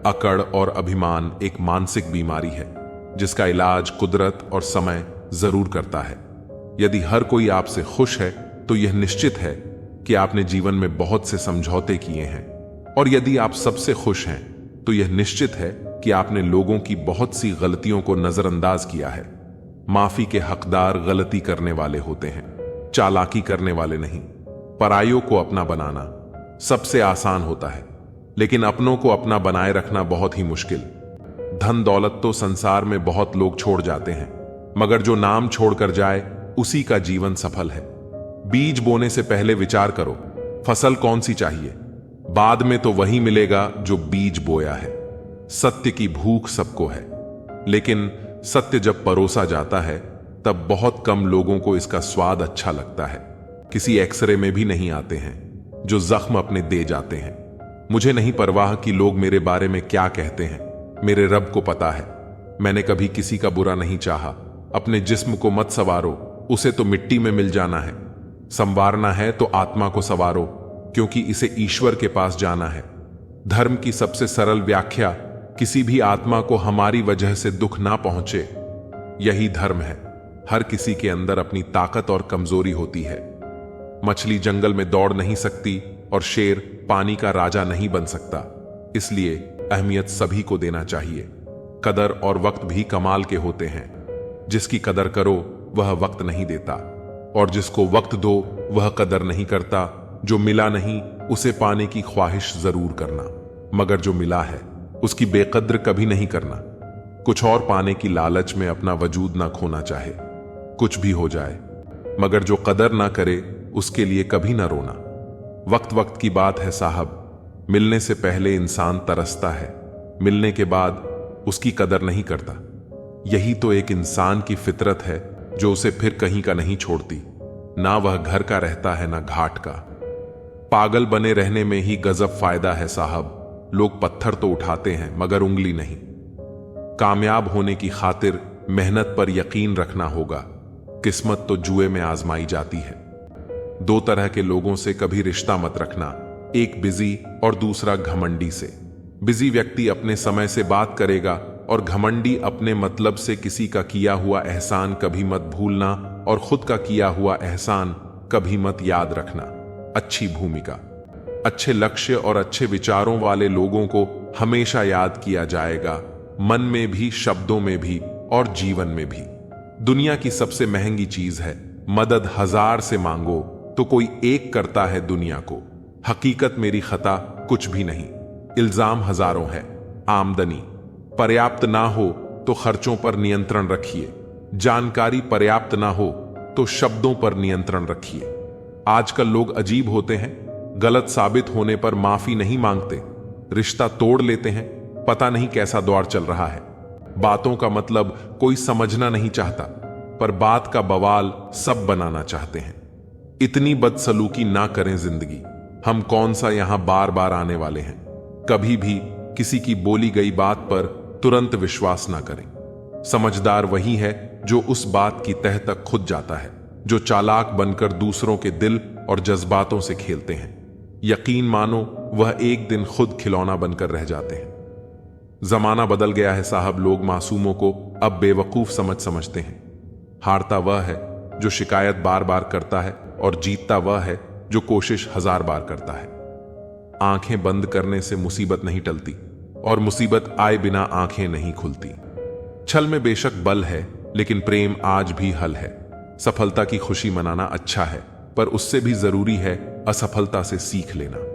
अकड़ और अभिमान एक मानसिक बीमारी है जिसका इलाज कुदरत और समय जरूर करता है। यदि हर कोई आपसे खुश है तो यह निश्चित है कि आपने जीवन में बहुत से समझौते किए हैं, और यदि आप सबसे खुश हैं तो यह निश्चित है कि आपने लोगों की बहुत सी गलतियों को नजरअंदाज किया है। माफी के हकदार गलती करने वाले होते हैं, चालाकी करने वाले नहीं। परायों को अपना बनाना सबसे आसान होता है, लेकिन अपनों को अपना बनाए रखना बहुत ही मुश्किल। धन दौलत तो संसार में बहुत लोग छोड़ जाते हैं, मगर जो नाम छोड़कर जाए उसी का जीवन सफल है। बीज बोने से पहले विचार करो फसल कौन सी चाहिए, बाद में तो वही मिलेगा जो बीज बोया है। सत्य की भूख सबको है, लेकिन सत्य जब परोसा जाता है तब बहुत कम लोगों को इसका स्वाद अच्छा लगता है। किसी एक्सरे में भी नहीं आते हैं जो जख्म अपने दे जाते हैं। मुझे नहीं परवाह कि लोग मेरे बारे में क्या कहते हैं, मेरे रब को पता है। मैंने कभी किसी का बुरा नहीं चाहा। अपने जिस्म को मत सवारो, उसे तो मिट्टी में मिल जाना है। संवारना है तो आत्मा को सवारो, क्योंकि इसे ईश्वर के पास जाना है। धर्म की सबसे सरल व्याख्या, किसी भी आत्मा को हमारी वजह से दुख ना पहुंचे, यही धर्म है। हर किसी के अंदर अपनी ताकत और कमजोरी होती है। मछली जंगल में दौड़ नहीं सकती और शेर पानी का राजा नहीं बन सकता। इसलिए अहमियत सभी को देना चाहिए। कदर और वक्त भी कमाल के होते हैं। जिसकी कदर करो वह वक्त नहीं देता, और जिसको वक्त दो वह कदर नहीं करता। जो मिला नहीं उसे पाने की ख्वाहिश जरूर करना, मगर जो मिला है उसकी बेकद्र कभी नहीं करना। कुछ और पाने की लालच में अपना वजूद ना खोना चाहे। कुछ भी हो जाए, मगर जो कदर ना करे उसके लिए कभी ना रोना। वक्त वक्त की बात है साहब। मिलने से पहले इंसान तरसता है, मिलने के बाद उसकी कदर नहीं करता। यही तो एक इंसान की फितरत है जो उसे फिर कहीं का नहीं छोड़ती। ना वह घर का रहता है ना घाट का। पागल बने रहने में ही गजब फायदा है साहब। लोग पत्थर तो उठाते हैं मगर उंगली नहीं। कामयाब होने की खातिर मेहनत पर यकीन रखना होगा। किस्मत तो जुए में आजमाई जाती है। दो तरह के लोगों से कभी रिश्ता मत रखना, एक बिजी और दूसरा घमंडी से। बिजी व्यक्ति अपने समय से बात करेगा और घमंडी अपने मतलब से। किसी का किया हुआ एहसान कभी मत भूलना और खुद का किया हुआ एहसान कभी मत याद रखना। अच्छी भूमिका, अच्छे लक्ष्य और अच्छे विचारों वाले लोगों को हमेशा याद किया जाएगा, मन में भी, शब्दों में भी और जीवन में भी। दुनिया की सबसे महंगी चीज है मदद 1000 से मांगो तो कोई एक करता है दुनिया को। हकीकत मेरी खता कुछ भी नहीं, इल्जाम हजारों है। आमदनी पर्याप्त ना हो तो खर्चों पर नियंत्रण रखिए। जानकारी पर्याप्त ना हो तो शब्दों पर नियंत्रण रखिए। आजकल लोग अजीब होते हैं, गलत साबित होने पर माफी नहीं मांगते, रिश्ता तोड़ लेते हैं। पता नहीं कैसा दौर चल रहा है। बातों का मतलब कोई समझना नहीं चाहता, पर बात का बवाल सब बनाना चाहते हैं। इतनी बदसलूकी ना करें जिंदगी। हम कौन सा यहां बार बार आने वाले हैं। कभी भी किसी की बोली गई बात पर तुरंत विश्वास ना करें। समझदार वही है जो उस बात की तह तक खुद जाता है, जो चालाक बनकर दूसरों के दिल और जज्बातों से खेलते हैं। यकीन मानो वह एक दिन खुद खिलौना बनकर रह जाते हैं। जमाना बदल गया है साहब। लोग मासूमों को अब बेवकूफ समझते हैं। हारता वह है जो शिकायत बार बार करता है और जीतता वह है जो कोशिश 1000 बार करता है। आंखें बंद करने से मुसीबत नहीं टलती और मुसीबत आए बिना आंखें नहीं खुलती। छल में बेशक बल है लेकिन प्रेम आज भी हल है। सफलता की खुशी मनाना अच्छा है, पर उससे भी जरूरी है असफलता से सीख लेना।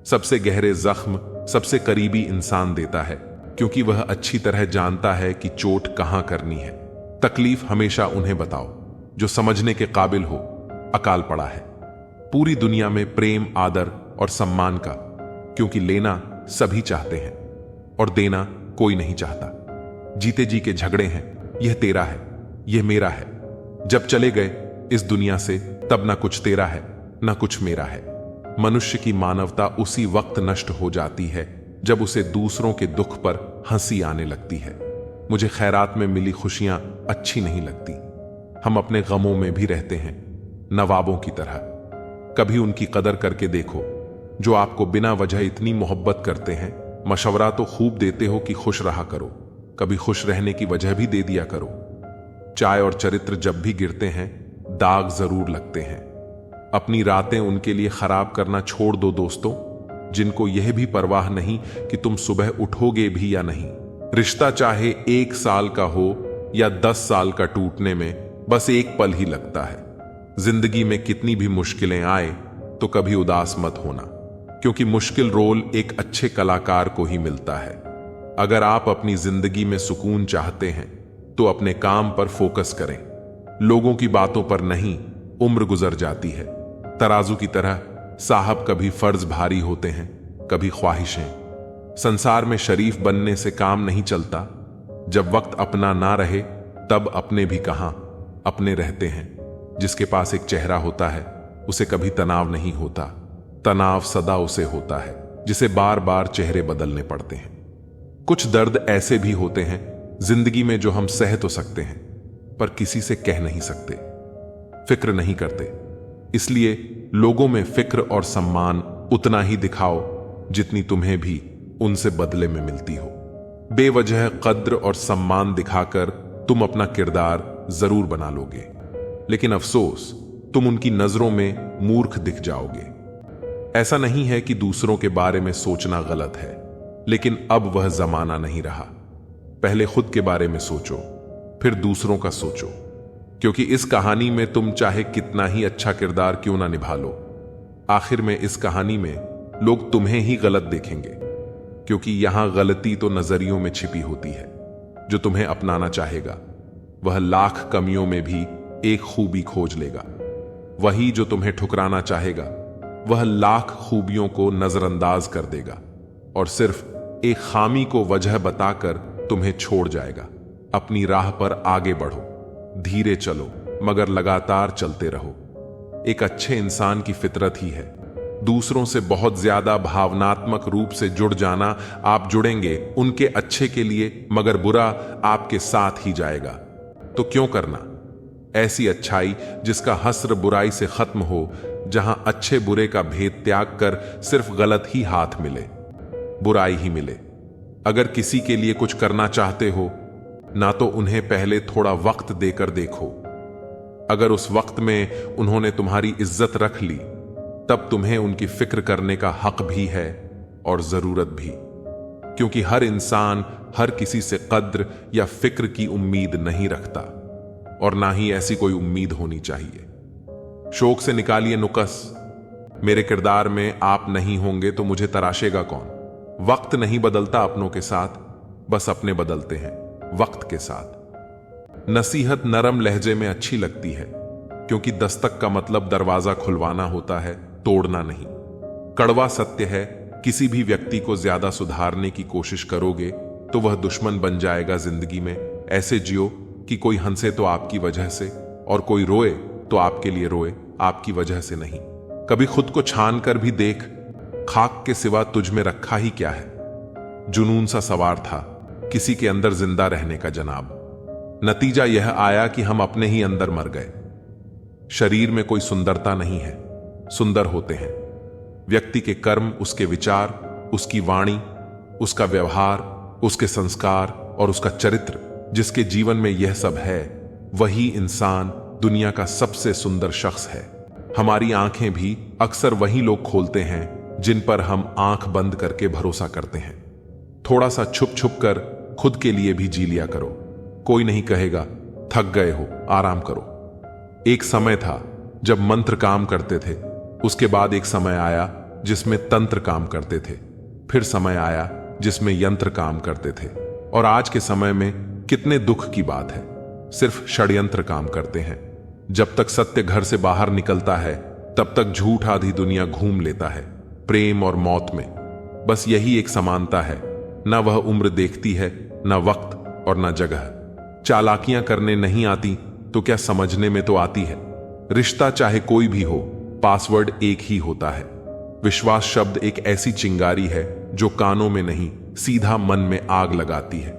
सबसे गहरे जख्म सबसे करीबी इंसान देता है, क्योंकि वह अच्छी तरह जानता है कि चोट कहां करनी है। तकलीफ हमेशा उन्हें बताओ जो समझने के काबिल हो। अकाल पड़ा है पूरी दुनिया में प्रेम, आदर और सम्मान का, क्योंकि लेना सभी चाहते हैं और देना कोई नहीं चाहता। जीते जी के झगड़े हैं, यह तेरा है, यह मेरा है। जब चले गए इस दुनिया से तब ना कुछ तेरा है ना कुछ मेरा है। मनुष्य की मानवता उसी वक्त नष्ट हो जाती है जब उसे दूसरों के दुख पर हंसी आने लगती है। मुझे खैरात में मिली खुशियां अच्छी नहीं लगती। हम अपने गमों में भी रहते हैं नवाबों की तरह। कभी उनकी कदर करके देखो जो आपको बिना वजह इतनी मोहब्बत करते हैं। मशवरा तो खूब देते हो कि खुश रहा करो, कभी खुश रहने की वजह भी दे दिया करो। चाय और चरित्र जब भी गिरते हैं दाग जरूर लगते हैं। अपनी रातें उनके लिए खराब करना छोड़ दो दोस्तों, जिनको यह भी परवाह नहीं कि तुम सुबह उठोगे भी या नहीं। रिश्ता चाहे 1 साल का हो या 10 साल का, टूटने में बस एक पल ही लगता है। जिंदगी में कितनी भी मुश्किलें आए तो कभी उदास मत होना, क्योंकि मुश्किल रोल एक अच्छे कलाकार को ही मिलता है। अगर आप अपनी जिंदगी में सुकून चाहते हैं तो अपने काम पर फोकस करें, लोगों की बातों पर नहीं। उम्र गुजर जाती है तराजू की तरह साहब, कभी फर्ज भारी होते हैं कभी ख्वाहिशें। संसार में शरीफ बनने से काम नहीं चलता। जब वक्त अपना ना रहे तब अपने भी कहां अपने रहते हैं। जिसके पास एक चेहरा होता है उसे कभी तनाव नहीं होता, तनाव सदा उसे होता है जिसे बार बार चेहरे बदलने पड़ते हैं। कुछ दर्द ऐसे भी होते हैं जिंदगी में जो हम सह तो सकते हैं पर किसी से कह नहीं सकते, फिक्र नहीं करते। इसलिए लोगों में फिक्र और सम्मान उतना ही दिखाओ जितनी तुम्हें भी उनसे बदले में मिलती हो। बेवजह कद्र और सम्मान दिखाकर तुम अपना किरदार जरूर बना लोगे, लेकिन अफसोस तुम उनकी नजरों में मूर्ख दिख जाओगे। ऐसा नहीं है कि दूसरों के बारे में सोचना गलत है, लेकिन अब वह जमाना नहीं रहा। पहले खुद के बारे में सोचो, फिर दूसरों का सोचो, क्योंकि इस कहानी में तुम चाहे कितना ही अच्छा किरदार क्यों ना निभा लो, आखिर में इस कहानी में लोग तुम्हें ही गलत देखेंगे, क्योंकि यहां गलती तो नजरियों में छिपी होती है। जो तुम्हें अपनाना चाहेगा वह लाख कमियों में भी एक खूबी खोज लेगा। वही जो तुम्हें ठुकराना चाहेगा वह लाख खूबियों को नजरअंदाज कर देगा और सिर्फ एक खामी को वजह बताकर तुम्हें छोड़ जाएगा। अपनी राह पर आगे बढ़ो, धीरे चलो मगर लगातार चलते रहो। एक अच्छे इंसान की फितरत ही है दूसरों से बहुत ज्यादा भावनात्मक रूप से जुड़ जाना। आप जुड़ेंगे उनके अच्छे के लिए, मगर बुरा आपके साथ ही जाएगा। तो क्यों करना ऐसी अच्छाई जिसका हस्र बुराई से खत्म हो, जहां अच्छे बुरे का भेद त्याग कर सिर्फ गलत ही हाथ मिले, बुराई ही मिले। अगर किसी के लिए कुछ करना चाहते हो ना, तो उन्हें पहले थोड़ा वक्त देकर देखो। अगर उस वक्त में उन्होंने तुम्हारी इज्जत रख ली, तब तुम्हें उनकी फिक्र करने का हक भी है और जरूरत भी, क्योंकि हर इंसान हर किसी से कद्र या फिक्र की उम्मीद नहीं रखता, और ना ही ऐसी कोई उम्मीद होनी चाहिए। शोक से निकालिए नुकस, मेरे किरदार में आप नहीं होंगे तो मुझे तराशेगा कौन। वक्त नहीं बदलता अपनों के साथ, बस अपने बदलते हैं वक्त के साथ। नसीहत नरम लहजे में अच्छी लगती है, क्योंकि दस्तक का मतलब दरवाजा खुलवाना होता है, तोड़ना नहीं। कड़वा सत्य है, किसी भी व्यक्ति को ज्यादा सुधारने की कोशिश करोगे तो वह दुश्मन बन जाएगा जिंदगी में। ऐसे जियो कि कोई हंसे तो आपकी वजह से, और कोई रोए तो आपके लिए रोए, आपकी वजह से नहीं। कभी खुद को छान कर भी देख, खाक के सिवा तुझ में रखा ही क्या है। जुनून सा सवार था किसी के अंदर जिंदा रहने का जनाब। नतीजा यह आया कि हम अपने ही अंदर मर गए। शरीर में कोई सुंदरता नहीं है, सुंदर होते हैं व्यक्ति के कर्म, उसके विचार, उसकी वाणी, उसका व्यवहार, उसके संस्कार और उसका चरित्र। जिसके जीवन में यह सब है, वही इंसान दुनिया का सबसे सुंदर शख्स है। हमारी आंखें भी अक्सर वही लोग खोलते हैं जिन पर हम आंख बंद करके भरोसा करते हैं। थोड़ा सा छुप छुप कर खुद के लिए भी जी लिया करो। कोई नहीं कहेगा थक गए हो, आराम करो। एक समय था जब मंत्र काम करते थे, उसके बाद एक समय आया जिसमें तंत्र काम करते थे, फिर समय आया जिसमें यंत्र काम करते थे, और आज के समय में कितने दुख की बात है, सिर्फ षड्यंत्र काम करते हैं। जब तक सत्य घर से बाहर निकलता है, तब तक झूठ आधी दुनिया घूम लेता है। प्रेम और मौत में बस यही एक समानता है, ना वह उम्र देखती है, ना वक्त और ना जगह। चालाकियां करने नहीं आती तो क्या समझने में तो आती है। रिश्ता चाहे कोई भी हो, पासवर्ड एक ही होता है। विश्वास शब्द एक ऐसी चिंगारी है जो कानों में नहीं, सीधा मन में आग लगाती है।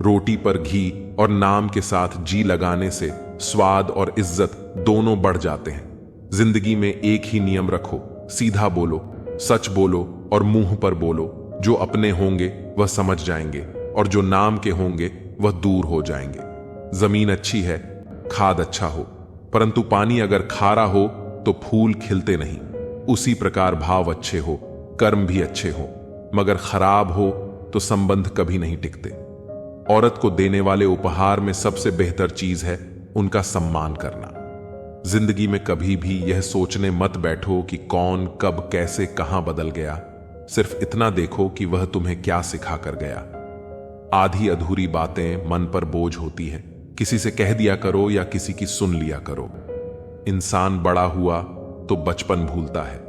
रोटी पर घी और नाम के साथ जी लगाने से स्वाद और इज्जत दोनों बढ़ जाते हैं। जिंदगी में एक ही नियम रखो, सीधा बोलो, सच बोलो और मुंह पर बोलो। जो अपने होंगे वह समझ जाएंगे, और जो नाम के होंगे वह दूर हो जाएंगे। जमीन अच्छी है, खाद अच्छा हो, परंतु पानी अगर खारा हो तो फूल खिलते नहीं। उसी प्रकार भाव अच्छे हो, कर्म भी अच्छे हो, मगर खराब हो तो संबंध कभी नहीं टिकते। औरत को देने वाले उपहार में सबसे बेहतर चीज है उनका सम्मान करना। जिंदगी में कभी भी यह सोचने मत बैठो कि कौन कब कैसे कहां बदल गया। सिर्फ इतना देखो कि वह तुम्हें क्या सिखा कर गया। आधी अधूरी बातें मन पर बोझ होती है, किसी से कह दिया करो या किसी की सुन लिया करो। इंसान बड़ा हुआ तो बचपन भूलता है,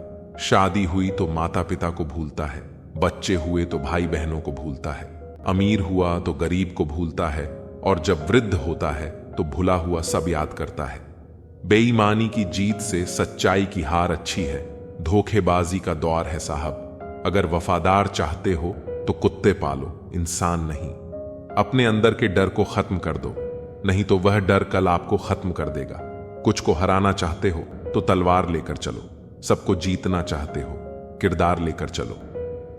शादी हुई तो माता पिता को भूलता है, बच्चे हुए तो भाई बहनों को भूलता है, अमीर हुआ तो गरीब को भूलता है, और जब वृद्ध होता है तो भुला हुआ सब याद करता है। बेईमानी की जीत से सच्चाई की हार अच्छी है, धोखेबाजी का दौर है साहब। अगर वफादार चाहते हो तो कुत्ते पालो, इंसान नहीं। अपने अंदर के डर को खत्म कर दो, नहीं तो वह डर कल आपको खत्म कर देगा। कुछ को हराना चाहते हो तो तलवार लेकर चलो, सबको जीतना चाहते हो किरदार लेकर चलो।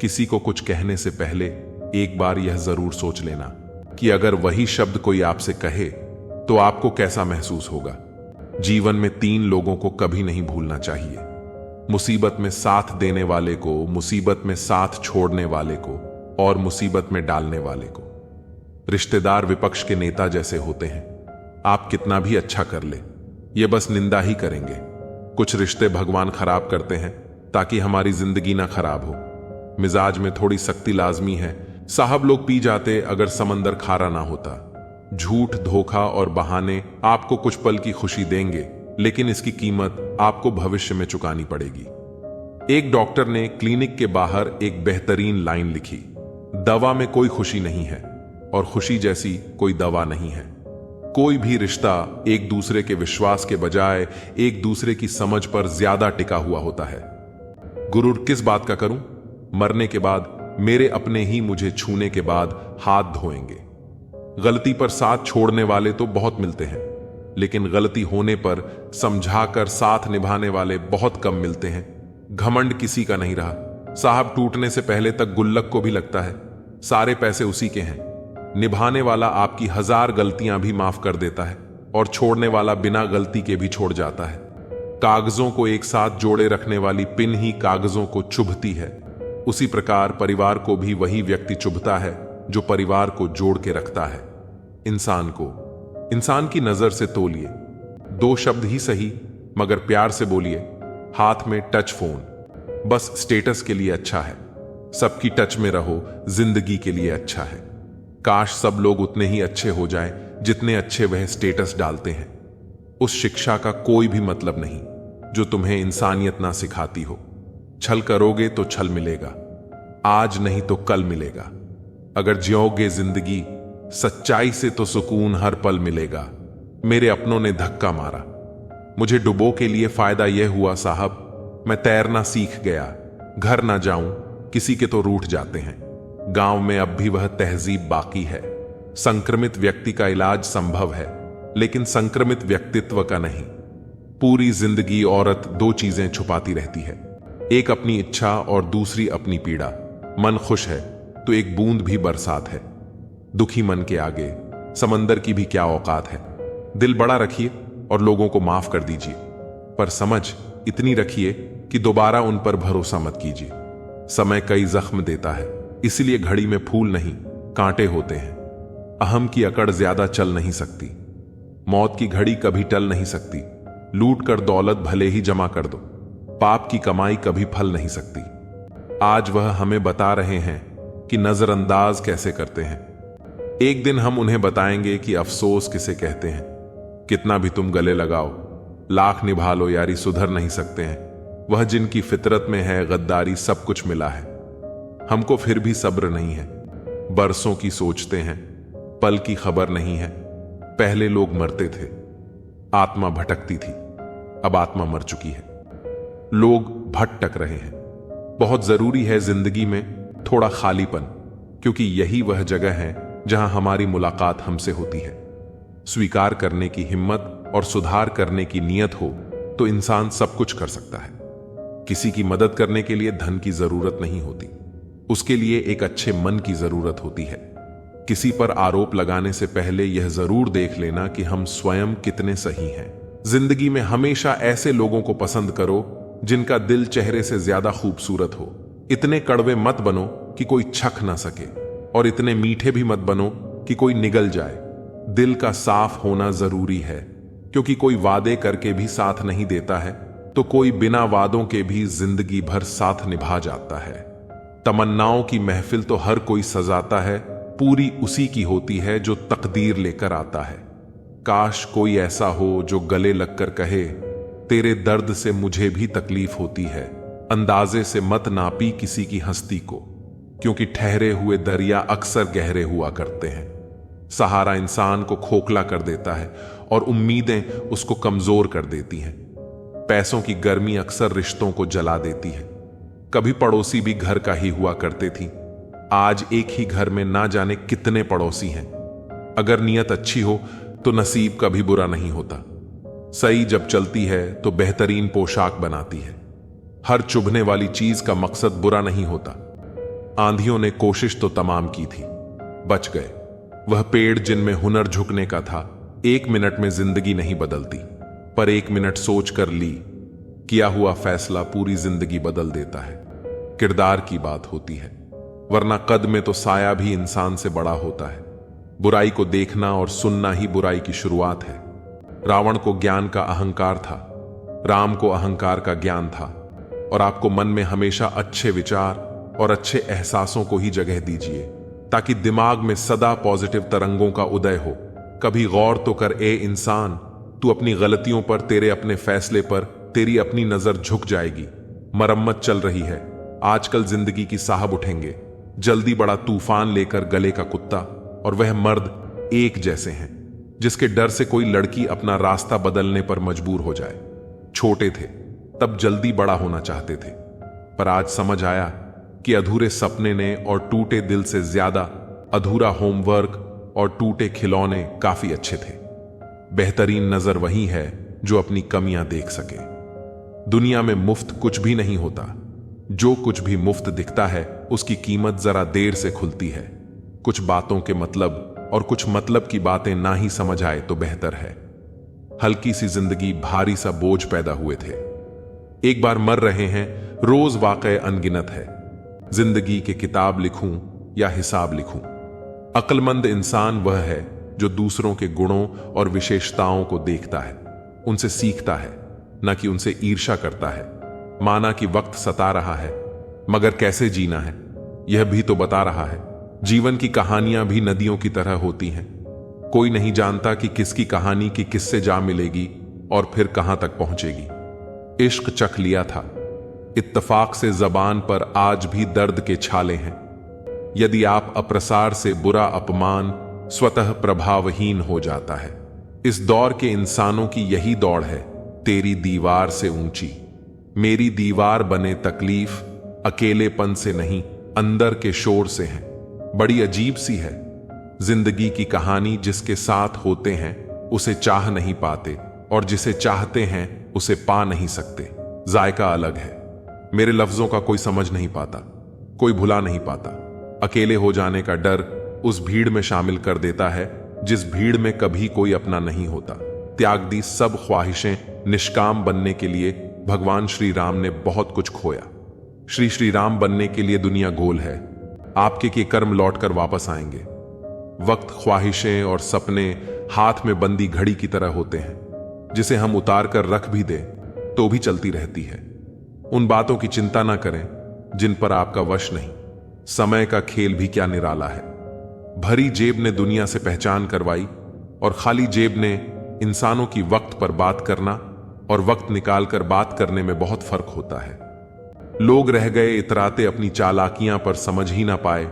किसी को कुछ कहने से पहले एक बार यह जरूर सोच लेना कि अगर वही शब्द कोई आपसे कहे तो आपको कैसा महसूस होगा। जीवन में 3 लोगों को कभी नहीं भूलना चाहिए, मुसीबत में साथ देने वाले को, मुसीबत में साथ छोड़ने वाले को, और मुसीबत में डालने वाले को। रिश्तेदार विपक्ष के नेता जैसे होते हैं, आप कितना भी अच्छा कर ले, ये बस निंदा ही करेंगे। कुछ रिश्ते भगवान खराब करते हैं ताकि हमारी जिंदगी ना खराब हो। मिजाज में थोड़ी सख्ती लाजमी है, साहब लोग पी जाते अगर समंदर खारा ना होता। झूठ, धोखा और बहाने आपको कुछ पल की खुशी देंगे, लेकिन इसकी कीमत आपको भविष्य में चुकानी पड़ेगी। एक डॉक्टर ने क्लिनिक के बाहर एक बेहतरीन लाइन लिखी, दवा में कोई खुशी नहीं है और खुशी जैसी कोई दवा नहीं है। कोई भी रिश्ता एक दूसरे के विश्वास के बजाय एक दूसरे की समझ पर ज्यादा टिका हुआ होता है। गुरूर किस बात का करूं? मरने के बाद मेरे अपने ही मुझे छूने के बाद हाथ धोएंगे। गलती पर साथ छोड़ने वाले तो बहुत मिलते हैं, लेकिन गलती होने पर समझाकर साथ निभाने वाले बहुत कम मिलते हैं। घमंड किसी का नहीं रहा। साहब टूटने से पहले तक गुल्लक को भी लगता है सारे पैसे उसी के हैं। निभाने वाला आपकी 1000 गलतियां भी माफ कर देता है और छोड़ने वाला बिना गलती के भी छोड़ जाता है। कागजों को एक साथ जोड़े रखने वाली पिन ही कागजों को चुभती है। उसी प्रकार परिवार को भी वही व्यक्ति चुभता है जो परिवार को जोड़ के रखता है। इंसान की नजर से तोलिए, 2 शब्द ही सही मगर प्यार से बोलिए। हाथ में टच फोन बस स्टेटस के लिए अच्छा है, सबकी टच में रहो जिंदगी के लिए अच्छा है। काश सब लोग उतने ही अच्छे हो जाएं जितने अच्छे वह स्टेटस डालते हैं। उस शिक्षा का कोई भी मतलब नहीं जो तुम्हें इंसानियत ना सिखाती हो। छल करोगे तो छल मिलेगा, आज नहीं तो कल मिलेगा। अगर जियोगे जिंदगी सच्चाई से तो सुकून हर पल मिलेगा। मेरे अपनों ने धक्का मारा, मुझे डुबो के लिए फायदा यह हुआ साहब, मैं तैरना सीख गया। घर ना जाऊं किसी के तो रूठ जाते हैं। गांव में अब भी वह तहजीब बाकी है। संक्रमित व्यक्ति का इलाज संभव है, लेकिन संक्रमित व्यक्तित्व का नहीं। पूरी जिंदगी औरत 2 चीजें छुपाती रहती है, एक अपनी इच्छा और दूसरी अपनी पीड़ा। मन खुश है तो एक बूंद भी बरसात है। दुखी मन के आगे समंदर की भी क्या औकात है। दिल बड़ा रखिए और लोगों को माफ कर दीजिए, पर समझ इतनी रखिए कि दोबारा उन पर भरोसा मत कीजिए। समय कई जख्म देता है, इसलिए घड़ी में फूल नहीं कांटे होते हैं। अहम की अकड़ ज्यादा चल नहीं सकती। मौत की घड़ी कभी टल नहीं सकती। लूट कर दौलत भले ही जमा कर दो, पाप की कमाई कभी फल नहीं सकती। आज वह हमें बता रहे हैं कि नजरअंदाज कैसे करते हैं। एक दिन हम उन्हें बताएंगे कि अफसोस किसे कहते हैं। कितना भी तुम गले लगाओ, लाख निभा लो यारी, सुधर नहीं सकते हैं। वह जिनकी फितरत में है गद्दारी, सब कुछ मिला है। हमको फिर भी सब्र नहीं है। बरसों की सोचते हैं, पल की खबर नहीं है। पहले लोग मरते थे, आत्मा भटकती थी, अब आत्मा मर चुकी है। लोग भटक रहे हैं। बहुत जरूरी है जिंदगी में थोड़ा खालीपन, क्योंकि यही वह जगह है जहां हमारी मुलाकात हमसे होती है। स्वीकार करने की हिम्मत और सुधार करने की नीयत हो तो इंसान सब कुछ कर सकता है। किसी की मदद करने के लिए धन की जरूरत नहीं होती, उसके लिए एक अच्छे मन की जरूरत होती है। किसी पर आरोप लगाने से पहले यह जरूर देख लेना कि हम स्वयं कितने सही हैं। जिंदगी में हमेशा ऐसे लोगों को पसंद करो जिनका दिल चेहरे से ज्यादा खूबसूरत हो। इतने कड़वे मत बनो कि कोई छक ना सके, और इतने मीठे भी मत बनो कि कोई निगल जाए। दिल का साफ होना जरूरी है, क्योंकि कोई वादे करके भी साथ नहीं देता है तो कोई बिना वादों के भी जिंदगी भर साथ निभा जाता है। तमन्नाओं की महफिल तो हर कोई सजाता है, पूरी उसी की होती है जो तकदीर लेकर आता है। काश कोई ऐसा हो जो गले लगकर कहे, तेरे दर्द से मुझे भी तकलीफ होती है। अंदाजे से मत नापी किसी की हस्ती को, क्योंकि ठहरे हुए दरिया अक्सर गहरे हुआ करते हैं। सहारा इंसान को खोखला कर देता है और उम्मीदें उसको कमजोर कर देती हैं। पैसों की गर्मी अक्सर रिश्तों को जला देती है। कभी पड़ोसी भी घर का ही हुआ करते थी, आज एक ही घर में ना जाने कितने पड़ोसी हैं। अगर नीयत अच्छी हो तो नसीब कभी बुरा नहीं होता। सही जब चलती है तो बेहतरीन पोशाक बनाती है। हर चुभने वाली चीज का मकसद बुरा नहीं होता। आंधियों ने कोशिश तो तमाम की थी, बच गए। वह पेड़ जिनमें हुनर झुकने का था, 1 मिनट में जिंदगी नहीं बदलती, पर 1 मिनट सोच कर ली किया हुआ फैसला पूरी जिंदगी बदल देता है। किरदार की बात होती है, वरना कद में तो साया भी इंसान से बड़ा होता है। बुराई को देखना और सुनना ही बुराई की शुरुआत है। रावण को ज्ञान का अहंकार था, राम को अहंकार का ज्ञान था। और आपको मन में हमेशा अच्छे विचार और अच्छे एहसासों को ही जगह दीजिए, ताकि दिमाग में सदा पॉजिटिव तरंगों का उदय हो। कभी गौर तो कर ए इंसान, तू अपनी गलतियों पर, तेरे अपने फैसले पर तेरी अपनी नजर झुक जाएगी। मरम्मत चल रही है, आजकल जिंदगी की साहब उठेंगे। जल्दी बड़ा तूफान लेकर गले का कुत्ता और वह मर्द एक जैसे हैं। जिसके डर से कोई लड़की अपना रास्ता बदलने पर मजबूर हो जाए। छोटे थे तब जल्दी बड़ा होना चाहते थे, पर आज समझ आया कि अधूरे सपने ने और टूटे दिल से ज्यादा अधूरा होमवर्क और टूटे खिलौने काफी अच्छे थे। बेहतरीन नजर वही है जो अपनी कमियां देख सके। दुनिया में मुफ्त कुछ भी नहीं होता। जो कुछ भी मुफ्त दिखता है उसकी कीमत जरा देर से खुलती है। कुछ बातों के मतलब और कुछ मतलब की बातें ना ही समझ आए तो बेहतर है। हल्की सी जिंदगी भारी सा बोझ पैदा हुए थे। एक बार मर रहे हैं, रोज वाक़े अनगिनत है। जिंदगी के किताब लिखूं या हिसाब लिखूं। अक्लमंद इंसान वह है जो दूसरों के गुणों और विशेषताओं को देखता है, उनसे सीखता है, न कि उनसे ईर्ष्या करता है। माना कि वक्त सता रहा है, मगर कैसे जीना है यह भी तो बता रहा है। जीवन की कहानियां भी नदियों की तरह होती हैं। कोई नहीं जानता कि किसकी कहानी की किससे जा मिलेगी और फिर कहां तक पहुंचेगी। इश्क चख लिया था, इत्तफाक से जबान पर आज भी दर्द के छाले हैं। यदि आप अप्रसार से बुरा अपमान स्वतः प्रभावहीन हो जाता है। इस दौर के इंसानों की यही दौड़ है, तेरी दीवार से ऊंची। मेरी दीवार बने तकलीफ अकेलेपन से नहीं, अंदर के शोर से है। बड़ी अजीब सी है जिंदगी की कहानी। जिसके साथ होते हैं उसे चाह नहीं पाते, और जिसे चाहते हैं उसे पा नहीं सकते। जायका अलग है। मेरे लफ्जों का कोई समझ नहीं पाता, कोई भुला नहीं पाता। अकेले हो जाने का डर उस भीड़ में शामिल कर देता है जिस भीड़ में कभी कोई अपना नहीं होता। त्याग दी सब ख्वाहिशें निष्काम बनने के लिए भगवान श्री राम ने बहुत कुछ खोया। श्री राम बनने के लिए दुनिया गोल है। आपके के कर्म लौटकर वापस आएंगे। वक्त, ख्वाहिशें और सपने हाथ में बंदी घड़ी की तरह होते हैं, जिसे हम उतार कर रख भी दें तो भी चलती रहती है। उन बातों की चिंता ना करें जिन पर आपका वश नहीं। समय का खेल भी क्या निराला है। भरी जेब ने दुनिया से पहचान करवाई, और खाली जेब ने इंसानों की वक्त पर बात करना और वक्त निकालकर बात करने में बहुत फर्क होता है। लोग रह गए इतराते अपनी चालाकियां पर, समझ ही ना पाए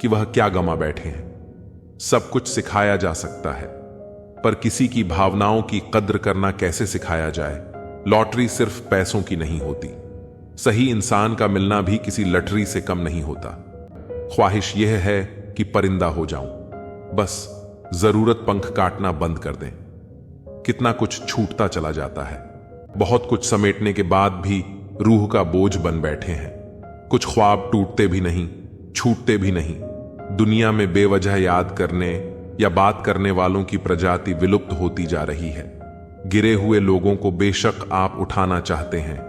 कि वह क्या गमा बैठे हैं। सब कुछ सिखाया जा सकता है, पर किसी की भावनाओं की कद्र करना कैसे सिखाया जाए। लॉटरी सिर्फ पैसों की नहीं होती। सही इंसान का मिलना भी किसी लटरी से कम नहीं होता। ख्वाहिश यह है कि परिंदा हो जाऊं, बस जरूरत पंख काटना बंद कर दें। कितना कुछ छूटता चला जाता है। बहुत कुछ समेटने के बाद भी रूह का बोझ बन बैठे हैं। कुछ ख्वाब टूटते भी नहीं, छूटते भी नहीं। दुनिया में बेवजह याद करने या बात करने वालों की प्रजाति विलुप्त होती जा रही है। गिरे हुए लोगों को बेशक आप उठाना चाहते हैं,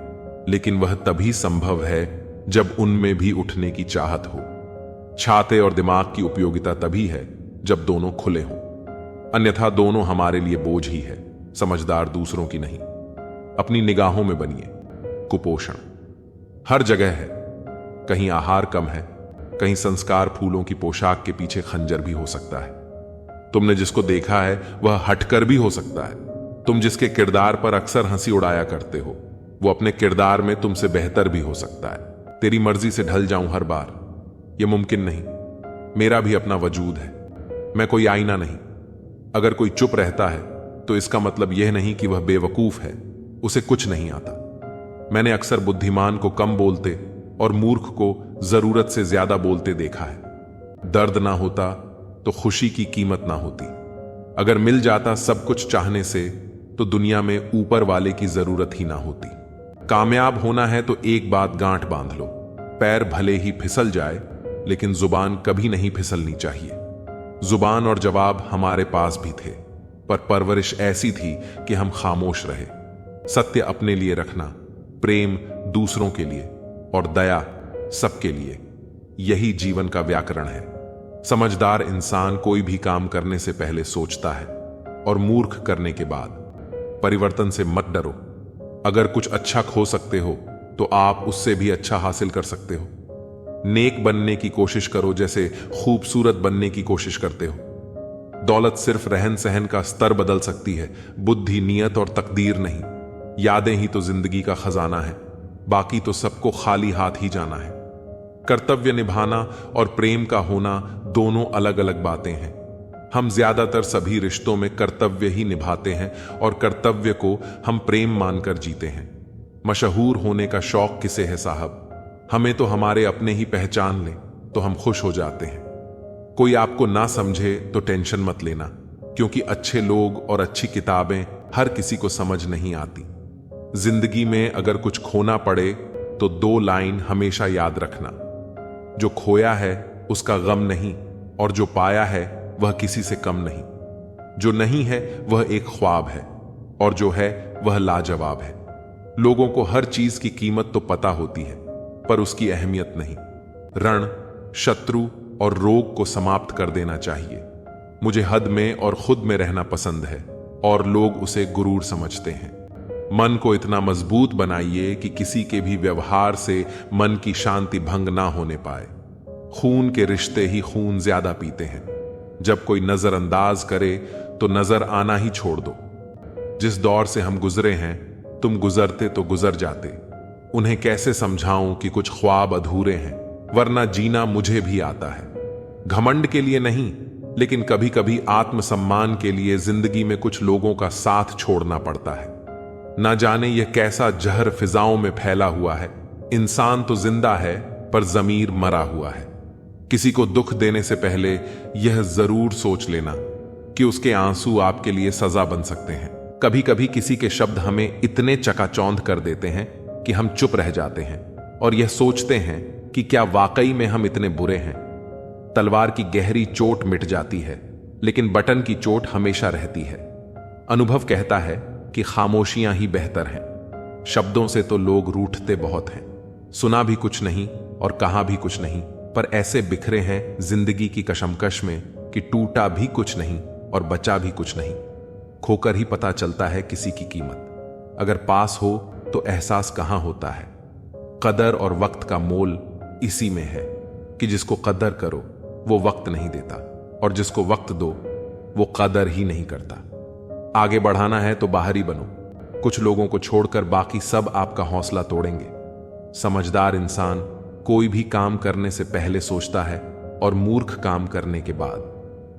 लेकिन वह तभी संभव है जब उनमें भी उठने की चाहत हो। छाते और दिमाग की उपयोगिता तभी है जब दोनों खुले हों, अन्यथा दोनों हमारे लिए बोझ ही है। समझदार दूसरों की नहीं, अपनी निगाहों में बनिए। कुपोषण हर जगह है। कहीं आहार कम है, कहीं संस्कार फूलों की पोशाक के पीछे खंजर भी हो सकता है। तुमने जिसको देखा है वह हटकर भी हो सकता है। तुम जिसके किरदार पर अक्सर हंसी उड़ाया करते हो, वो अपने किरदार में तुमसे बेहतर भी हो सकता है। तेरी मर्जी से ढल जाऊं हर बार, यह मुमकिन नहीं। मेरा भी अपना वजूद है, मैं कोई आईना नहीं। अगर कोई चुप रहता है तो इसका मतलब यह नहीं कि वह बेवकूफ है, उसे कुछ नहीं आता। मैंने अक्सर बुद्धिमान को कम बोलते और मूर्ख को जरूरत से ज्यादा बोलते देखा है। दर्द ना होता तो खुशी की कीमत ना होती। अगर मिल जाता सब कुछ चाहने से तो दुनिया में ऊपर वाले की जरूरत ही ना होती। कामयाब होना है तो एक बात गांठ बांध लो, पैर भले ही फिसल जाए लेकिन जुबान कभी नहीं फिसलनी चाहिए। जुबान और जवाब हमारे पास भी थे, पर परवरिश ऐसी थी कि हम खामोश रहे। सत्य अपने लिए रखना, प्रेम दूसरों के लिए और दया सबके लिए, यही जीवन का व्याकरण है। समझदार इंसान कोई भी काम करने से पहले सोचता है, और मूर्ख करने के बाद। परिवर्तन से मत डरो। अगर कुछ अच्छा खो सकते हो तो आप उससे भी अच्छा हासिल कर सकते हो। नेक बनने की कोशिश करो जैसे खूबसूरत बनने की कोशिश करते हो। दौलत सिर्फ रहन सहन का स्तर बदल सकती है, बुद्धि, नियत और तकदीर नहीं। यादें ही तो जिंदगी का खजाना है, बाकी तो सबको खाली हाथ ही जाना है। कर्तव्य निभाना और प्रेम का होना दोनों अलग अलग बातें हैं। हम ज्यादातर सभी रिश्तों में कर्तव्य ही निभाते हैं और कर्तव्य को हम प्रेम मानकर जीते हैं। मशहूर होने का शौक किसे है साहब? हमें तो हमारे अपने ही पहचान लें तो हम खुश हो जाते हैं। कोई आपको ना समझे तो टेंशन मत लेना, क्योंकि अच्छे लोग और अच्छी किताबें हर किसी को समझ नहीं आती। जिंदगी में अगर कुछ खोना पड़े तो 2 लाइन हमेशा याद रखना, जो खोया है उसका गम नहीं, और जो पाया है वह किसी से कम नहीं। जो नहीं है वह एक ख्वाब है, और जो है वह लाजवाब है। लोगों को हर चीज की कीमत तो पता होती है, पर उसकी अहमियत नहीं। रण, शत्रु और रोग को समाप्त कर देना चाहिए। मुझे हद में और खुद में रहना पसंद है, और लोग उसे गुरूर समझते हैं। मन को इतना मजबूत बनाइए कि किसी के भी व्यवहार से मन की शांति भंग ना होने पाए। खून के रिश्ते ही खून ज्यादा पीते हैं। जब कोई नजरअंदाज करे तो नजर आना ही छोड़ दो। जिस दौर से हम गुजरे हैं, तुम गुजरते तो गुजर जाते। उन्हें कैसे समझाऊं कि कुछ ख्वाब अधूरे हैं, वरना जीना मुझे भी आता है। घमंड के लिए नहीं, लेकिन कभी कभी आत्मसम्मान के लिए जिंदगी में कुछ लोगों का साथ छोड़ना पड़ता है। ना जाने यह कैसा जहर फिजाओं में फैला हुआ है। इंसान तो जिंदा है, पर जमीर मरा हुआ है। किसी को दुख देने से पहले यह जरूर सोच लेना कि उसके आंसू आपके लिए सजा बन सकते हैं। कभी कभी किसी के शब्द हमें इतने चकाचौंध कर देते हैं कि हम चुप रह जाते हैं और यह सोचते हैं कि क्या वाकई में हम इतने बुरे हैं। तलवार की गहरी चोट मिट जाती है, लेकिन बटन की चोट हमेशा रहती है। अनुभव कहता है कि खामोशियां ही बेहतर हैं। शब्दों से तो लोग रूठते बहुत हैं। सुना भी कुछ नहीं और कहा भी कुछ नहीं, पर ऐसे बिखरे हैं जिंदगी की कशमकश में कि टूटा भी कुछ नहीं और बचा भी कुछ नहीं। खोकर ही पता चलता है किसी की कीमत। अगर पास हो तो एहसास कहां होता है। कदर और वक्त का मोल इसी में है कि जिसको कदर करो वो वक्त नहीं देता, और जिसको वक्त दो वो कदर ही नहीं करता। आगे बढ़ाना है तो बाहरी बनो। कुछ लोगों को छोड़कर बाकी सब आपका हौसला तोड़ेंगे। समझदार इंसान कोई भी काम करने से पहले सोचता है, और मूर्ख काम करने के बाद।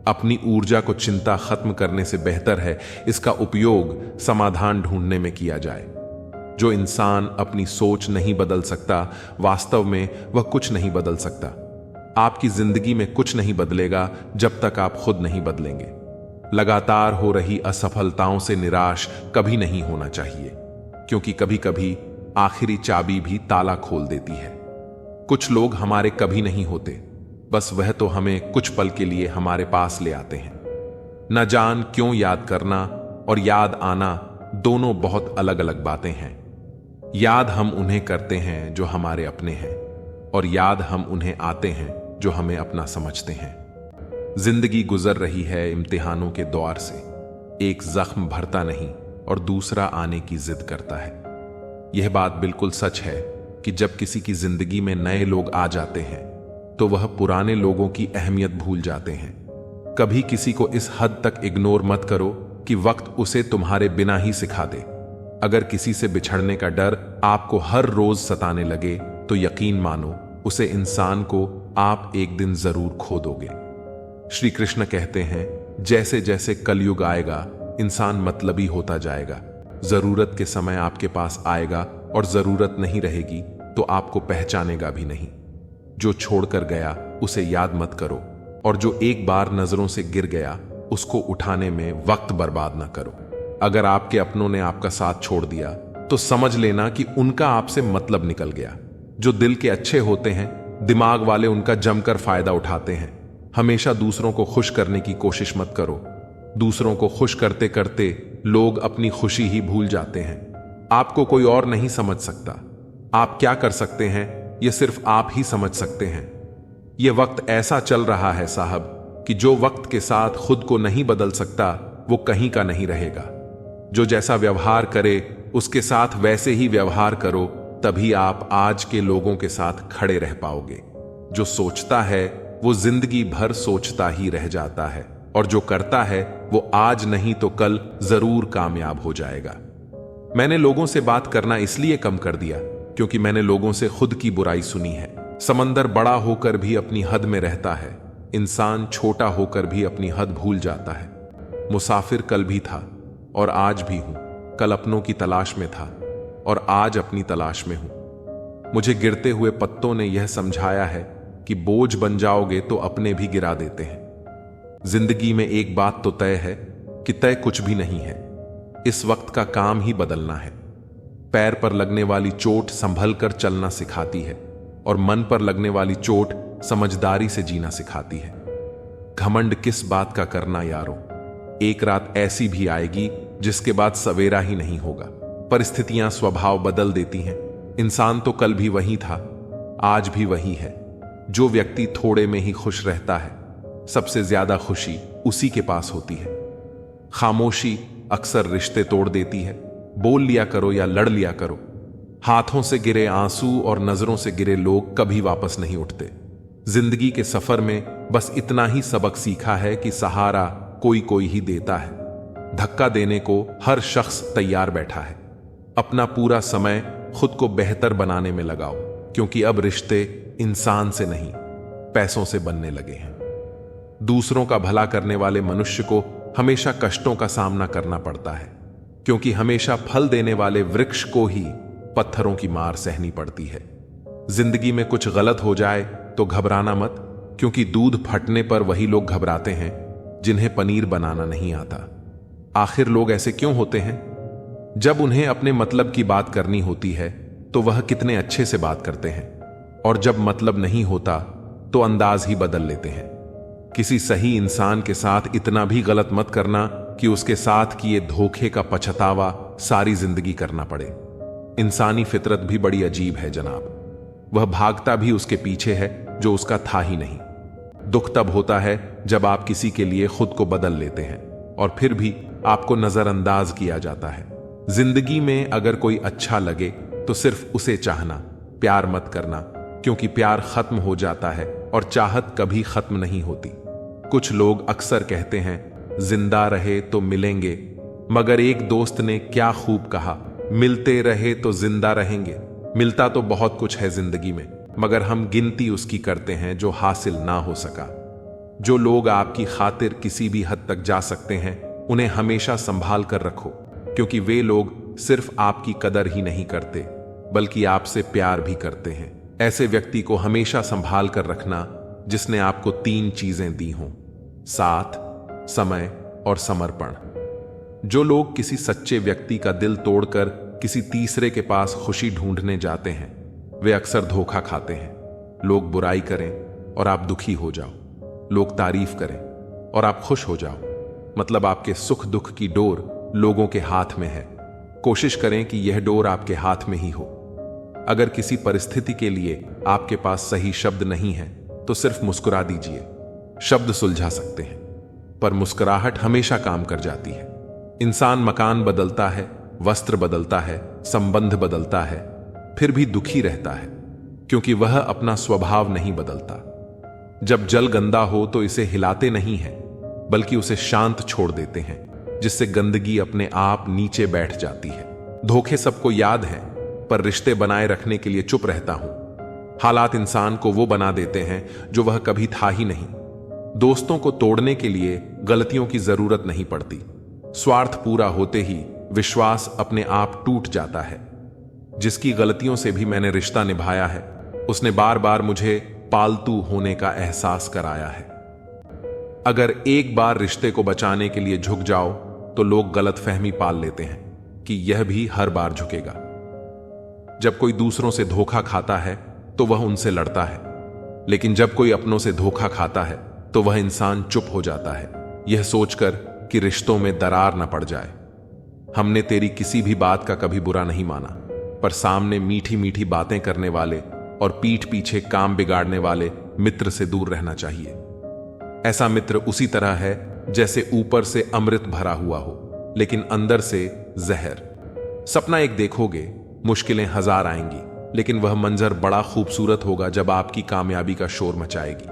अपनी ऊर्जा को चिंता खत्म करने से बेहतर है इसका उपयोग समाधान ढूंढने में किया जाए। जो इंसान अपनी सोच नहीं बदल सकता, वास्तव में वह कुछ नहीं बदल सकता। आपकी जिंदगी में कुछ नहीं बदलेगा जब तक आप खुद नहीं बदलेंगे। लगातार हो रही असफलताओं से निराश कभी नहीं होना चाहिए, क्योंकि कभी कभी आखिरी चाबी भी ताला खोल देती है। कुछ लोग हमारे कभी नहीं होते, बस वह तो हमें कुछ पल के लिए हमारे पास ले आते हैं। न जान क्यों याद करना और याद आना दोनों बहुत अलग अलग बातें हैं। याद हम उन्हें करते हैं जो हमारे अपने हैं, और याद हम उन्हें आते हैं जो हमें अपना समझते हैं। जिंदगी गुजर रही है इम्तिहानों के दौर से। एक जख्म भरता नहीं और दूसरा आने की जिद करता है। यह बात बिल्कुल सच है कि जब किसी की जिंदगी में नए लोग आ जाते हैं तो वह पुराने लोगों की अहमियत भूल जाते हैं। कभी किसी को इस हद तक इग्नोर मत करो कि वक्त उसे तुम्हारे बिना ही सिखा दे। अगर किसी से बिछड़ने का डर आपको हर रोज सताने लगे तो यकीन मानो उसे इंसान को आप एक दिन जरूर खो दोगे। श्री कृष्ण कहते हैं, जैसे जैसे कलयुग आएगा इंसान मतलबी होता जाएगा। जरूरत के समय आपके पास आएगा और जरूरत नहीं रहेगी तो आपको पहचानेगा भी नहीं। जो छोड़कर गया उसे याद मत करो, और जो एक बार नजरों से गिर गया उसको उठाने में वक्त बर्बाद ना करो। अगर आपके अपनों ने आपका साथ छोड़ दिया तो समझ लेना कि उनका आपसे मतलब निकल गया। जो दिल के अच्छे होते हैं, दिमाग वाले उनका जमकर फायदा उठाते हैं। हमेशा दूसरों को खुश करने की कोशिश मत करो। दूसरों को खुश करते करते लोग अपनी खुशी ही भूल जाते हैं। आपको कोई और नहीं समझ सकता। आप क्या कर सकते हैं यह सिर्फ आप ही समझ सकते हैं। यह वक्त ऐसा चल रहा है साहब कि जो वक्त के साथ खुद को नहीं बदल सकता वो कहीं का नहीं रहेगा। जो जैसा व्यवहार करे उसके साथ वैसे ही व्यवहार करो, तभी आप आज के लोगों के साथ खड़े रह पाओगे। जो सोचता है वो जिंदगी भर सोचता ही रह जाता है, और जो करता है वो आज नहीं तो कल जरूर कामयाब हो जाएगा। मैंने लोगों से बात करना इसलिए कम कर दिया क्योंकि मैंने लोगों से खुद की बुराई सुनी है। समंदर बड़ा होकर भी अपनी हद में रहता है, इंसान छोटा होकर भी अपनी हद भूल जाता है। मुसाफिर कल भी था और आज भी हूं, कल अपनों की तलाश में था और आज अपनी तलाश में हूं। मुझे गिरते हुए पत्तों ने यह समझाया है कि बोझ बन जाओगे तो अपने भी गिरा देते हैं। जिंदगी में एक बात तो तय है कि तय कुछ भी नहीं है। इस वक्त का काम ही बदलना है। पैर पर लगने वाली चोट संभल कर चलना सिखाती है और मन पर लगने वाली चोट समझदारी से जीना सिखाती है। घमंड किस बात का करना यारो, एक रात ऐसी भी आएगी जिसके बाद सवेरा ही नहीं होगा। परिस्थितियां स्वभाव बदल देती हैं। इंसान तो कल भी वही था, आज भी वही है। जो व्यक्ति थोड़े में ही खुश रहता है, सबसे ज्यादा खुशी उसी के पास होती है। खामोशी अक्सर रिश्ते तोड़ देती है। बोल लिया करो या लड़ लिया करो। हाथों से गिरे आंसू और नजरों से गिरे लोग कभी वापस नहीं उठते। जिंदगी के सफर में बस इतना ही सबक सीखा है कि सहारा कोई कोई ही देता है। धक्का देने को हर शख्स तैयार बैठा है। अपना पूरा समय खुद को बेहतर बनाने में लगाओ, क्योंकि अब रिश्ते इंसान से नहीं, पैसों से बनने लगे हैं। दूसरों का भला करने वाले मनुष्य को हमेशा कष्टों का सामना करना पड़ता है, क्योंकि हमेशा फल देने वाले वृक्ष को ही पत्थरों की मार सहनी पड़ती है। जिंदगी में कुछ गलत हो जाए तो घबराना मत, क्योंकि दूध फटने पर वही लोग घबराते हैं जिन्हें पनीर बनाना नहीं आता। आखिर लोग ऐसे क्यों होते हैं? जब उन्हें अपने मतलब की बात करनी होती है तो वह कितने अच्छे से बात करते हैं, और जब मतलब नहीं होता तो अंदाज ही बदल लेते हैं। किसी सही इंसान के साथ इतना भी गलत मत करना कि उसके साथ किए धोखे का पछतावा सारी जिंदगी करना पड़े। इंसानी फितरत भी बड़ी अजीब है जनाब। वह भागता भी उसके पीछे है जो उसका था ही नहीं। दुख तब होता है जब आप किसी के लिए खुद को बदल लेते हैं और फिर भी आपको नजरअंदाज किया जाता है। जिंदगी में अगर कोई अच्छा लगे तो सिर्फ उसे चाहना, प्यार मत करना, क्योंकि प्यार खत्म हो जाता है और चाहत कभी खत्म नहीं होती। कुछ लोग अक्सर कहते हैं जिंदा रहे तो मिलेंगे, मगर एक दोस्त ने क्या खूब कहा, मिलते रहे तो जिंदा रहेंगे। मिलता तो बहुत कुछ है जिंदगी में, मगर हम गिनती उसकी करते हैं जो हासिल ना हो सका। जो लोग आपकी खातिर किसी भी हद तक जा सकते हैं, उन्हें हमेशा संभाल कर रखो, क्योंकि वे लोग सिर्फ आपकी कदर ही नहीं करते बल्कि आपसे प्यार भी करते हैं। ऐसे व्यक्ति को हमेशा संभाल कर रखना जिसने आपको 3 चीजें दी हों: साथ, समय और समर्पण। जो लोग किसी सच्चे व्यक्ति का दिल तोड़कर किसी तीसरे के पास खुशी ढूंढने जाते हैं, वे अक्सर धोखा खाते हैं। लोग बुराई करें और आप दुखी हो जाओ, लोग तारीफ करें और आप खुश हो जाओ, मतलब आपके सुख दुख की डोर लोगों के हाथ में है। कोशिश करें कि यह डोर आपके हाथ में ही हो। अगर किसी परिस्थिति के लिए आपके पास सही शब्द नहीं है तो सिर्फ मुस्कुरा दीजिए। शब्द सुलझा सकते हैं, पर मुस्कुराहट हमेशा काम कर जाती है। इंसान मकान बदलता है, वस्त्र बदलता है, संबंध बदलता है, फिर भी दुखी रहता है, क्योंकि वह अपना स्वभाव नहीं बदलता। जब जल गंदा हो तो इसे हिलाते नहीं हैं, बल्कि उसे शांत छोड़ देते हैं, जिससे गंदगी अपने आप नीचे बैठ जाती है। धोखे सबको याद है, पर रिश्ते बनाए रखने के लिए चुप रहता हूं। हालात इंसान को वो बना देते हैं जो वह कभी था ही नहीं। दोस्तों को तोड़ने के लिए गलतियों की जरूरत नहीं पड़ती। स्वार्थ पूरा होते ही विश्वास अपने आप टूट जाता है। जिसकी गलतियों से भी मैंने रिश्ता निभाया है, उसने बार बार मुझे पालतू होने का एहसास कराया है। अगर एक बार रिश्ते को बचाने के लिए झुक जाओ तो लोग गलतफहमी पाल लेते हैं कि यह भी हर बार झुकेगा। जब कोई दूसरों से धोखा खाता है तो वह उनसे लड़ता है, लेकिन जब कोई अपनों से धोखा खाता है तो वह इंसान चुप हो जाता है, यह सोचकर कि रिश्तों में दरार न पड़ जाए। हमने तेरी किसी भी बात का कभी बुरा नहीं माना, पर सामने मीठी मीठी बातें करने वाले और पीठ पीछे काम बिगाड़ने वाले मित्र से दूर रहना चाहिए। ऐसा मित्र उसी तरह है जैसे ऊपर से अमृत भरा हुआ हो, लेकिन अंदर से जहर। सपना एक देखोगे, मुश्किलें 1000 आएंगी, लेकिन वह मंजर बड़ा खूबसूरत होगा जब आपकी कामयाबी का शोर मचाएगी।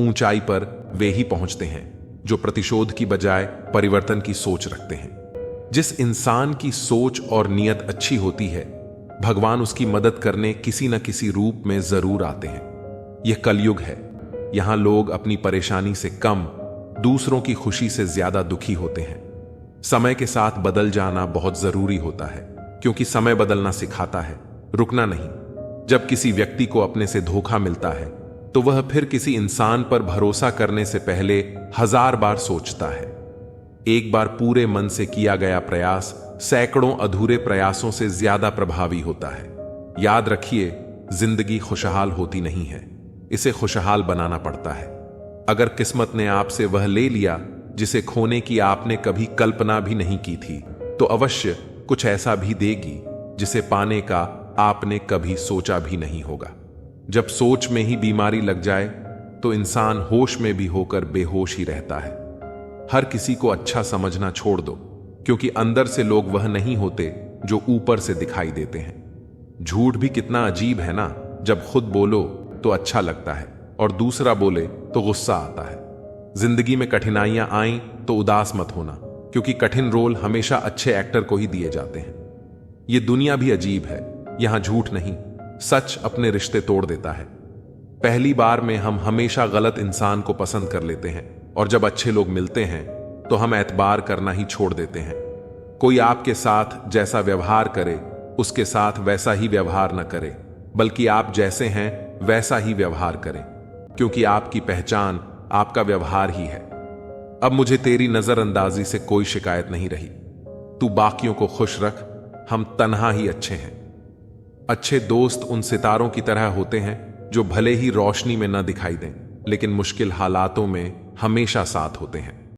ऊंचाई पर वे ही पहुंचते हैं जो प्रतिशोध की बजाय परिवर्तन की सोच रखते हैं। जिस इंसान की सोच और नीयत अच्छी होती है, भगवान उसकी मदद करने किसी न किसी रूप में जरूर आते हैं। यह कलयुग है, यहां लोग अपनी परेशानी से कम, दूसरों की खुशी से ज्यादा दुखी होते हैं। समय के साथ बदल जाना बहुत जरूरी होता है, क्योंकि समय बदलना सिखाता है, रुकना नहीं। जब किसी व्यक्ति को अपने से धोखा मिलता है तो वह फिर किसी इंसान पर भरोसा करने से पहले 1000 बार सोचता है। एक बार पूरे मन से किया गया प्रयास सैकड़ों अधूरे प्रयासों से ज्यादा प्रभावी होता है। याद रखिए, जिंदगी खुशहाल होती नहीं है, इसे खुशहाल बनाना पड़ता है। अगर किस्मत ने आपसे वह ले लिया जिसे खोने की आपने कभी कल्पना भी नहीं की थी, तो अवश्य कुछ ऐसा भी देगी जिसे पाने का आपने कभी सोचा भी नहीं होगा। जब सोच में ही बीमारी लग जाए तो इंसान होश में भी होकर बेहोश ही रहता है। हर किसी को अच्छा समझना छोड़ दो, क्योंकि अंदर से लोग वह नहीं होते जो ऊपर से दिखाई देते हैं। झूठ भी कितना अजीब है ना, जब खुद बोलो तो अच्छा लगता है और दूसरा बोले तो गुस्सा आता है। जिंदगी में कठिनाइयां आईं तो उदास मत होना, क्योंकि कठिन रोल हमेशा अच्छे एक्टर को ही दिए जाते हैं। ये दुनिया भी अजीब है, यहां झूठ नहीं, सच अपने रिश्ते तोड़ देता है। पहली बार में हम हमेशा गलत इंसान को पसंद कर लेते हैं, और जब अच्छे लोग मिलते हैं तो हम एतबार करना ही छोड़ देते हैं। कोई आपके साथ जैसा व्यवहार करे, उसके साथ वैसा ही व्यवहार न करे, बल्कि आप जैसे हैं वैसा ही व्यवहार करें, क्योंकि आपकी पहचान आपका व्यवहार ही है। अब मुझे तेरी नजरअंदाजी से कोई शिकायत नहीं रही। तू बाकियों को खुश रख, हम तन्हा ही अच्छे हैं। अच्छे दोस्त उन सितारों की तरह होते हैं जो भले ही रोशनी में न दिखाई दें, लेकिन मुश्किल हालातों में हमेशा साथ होते हैं।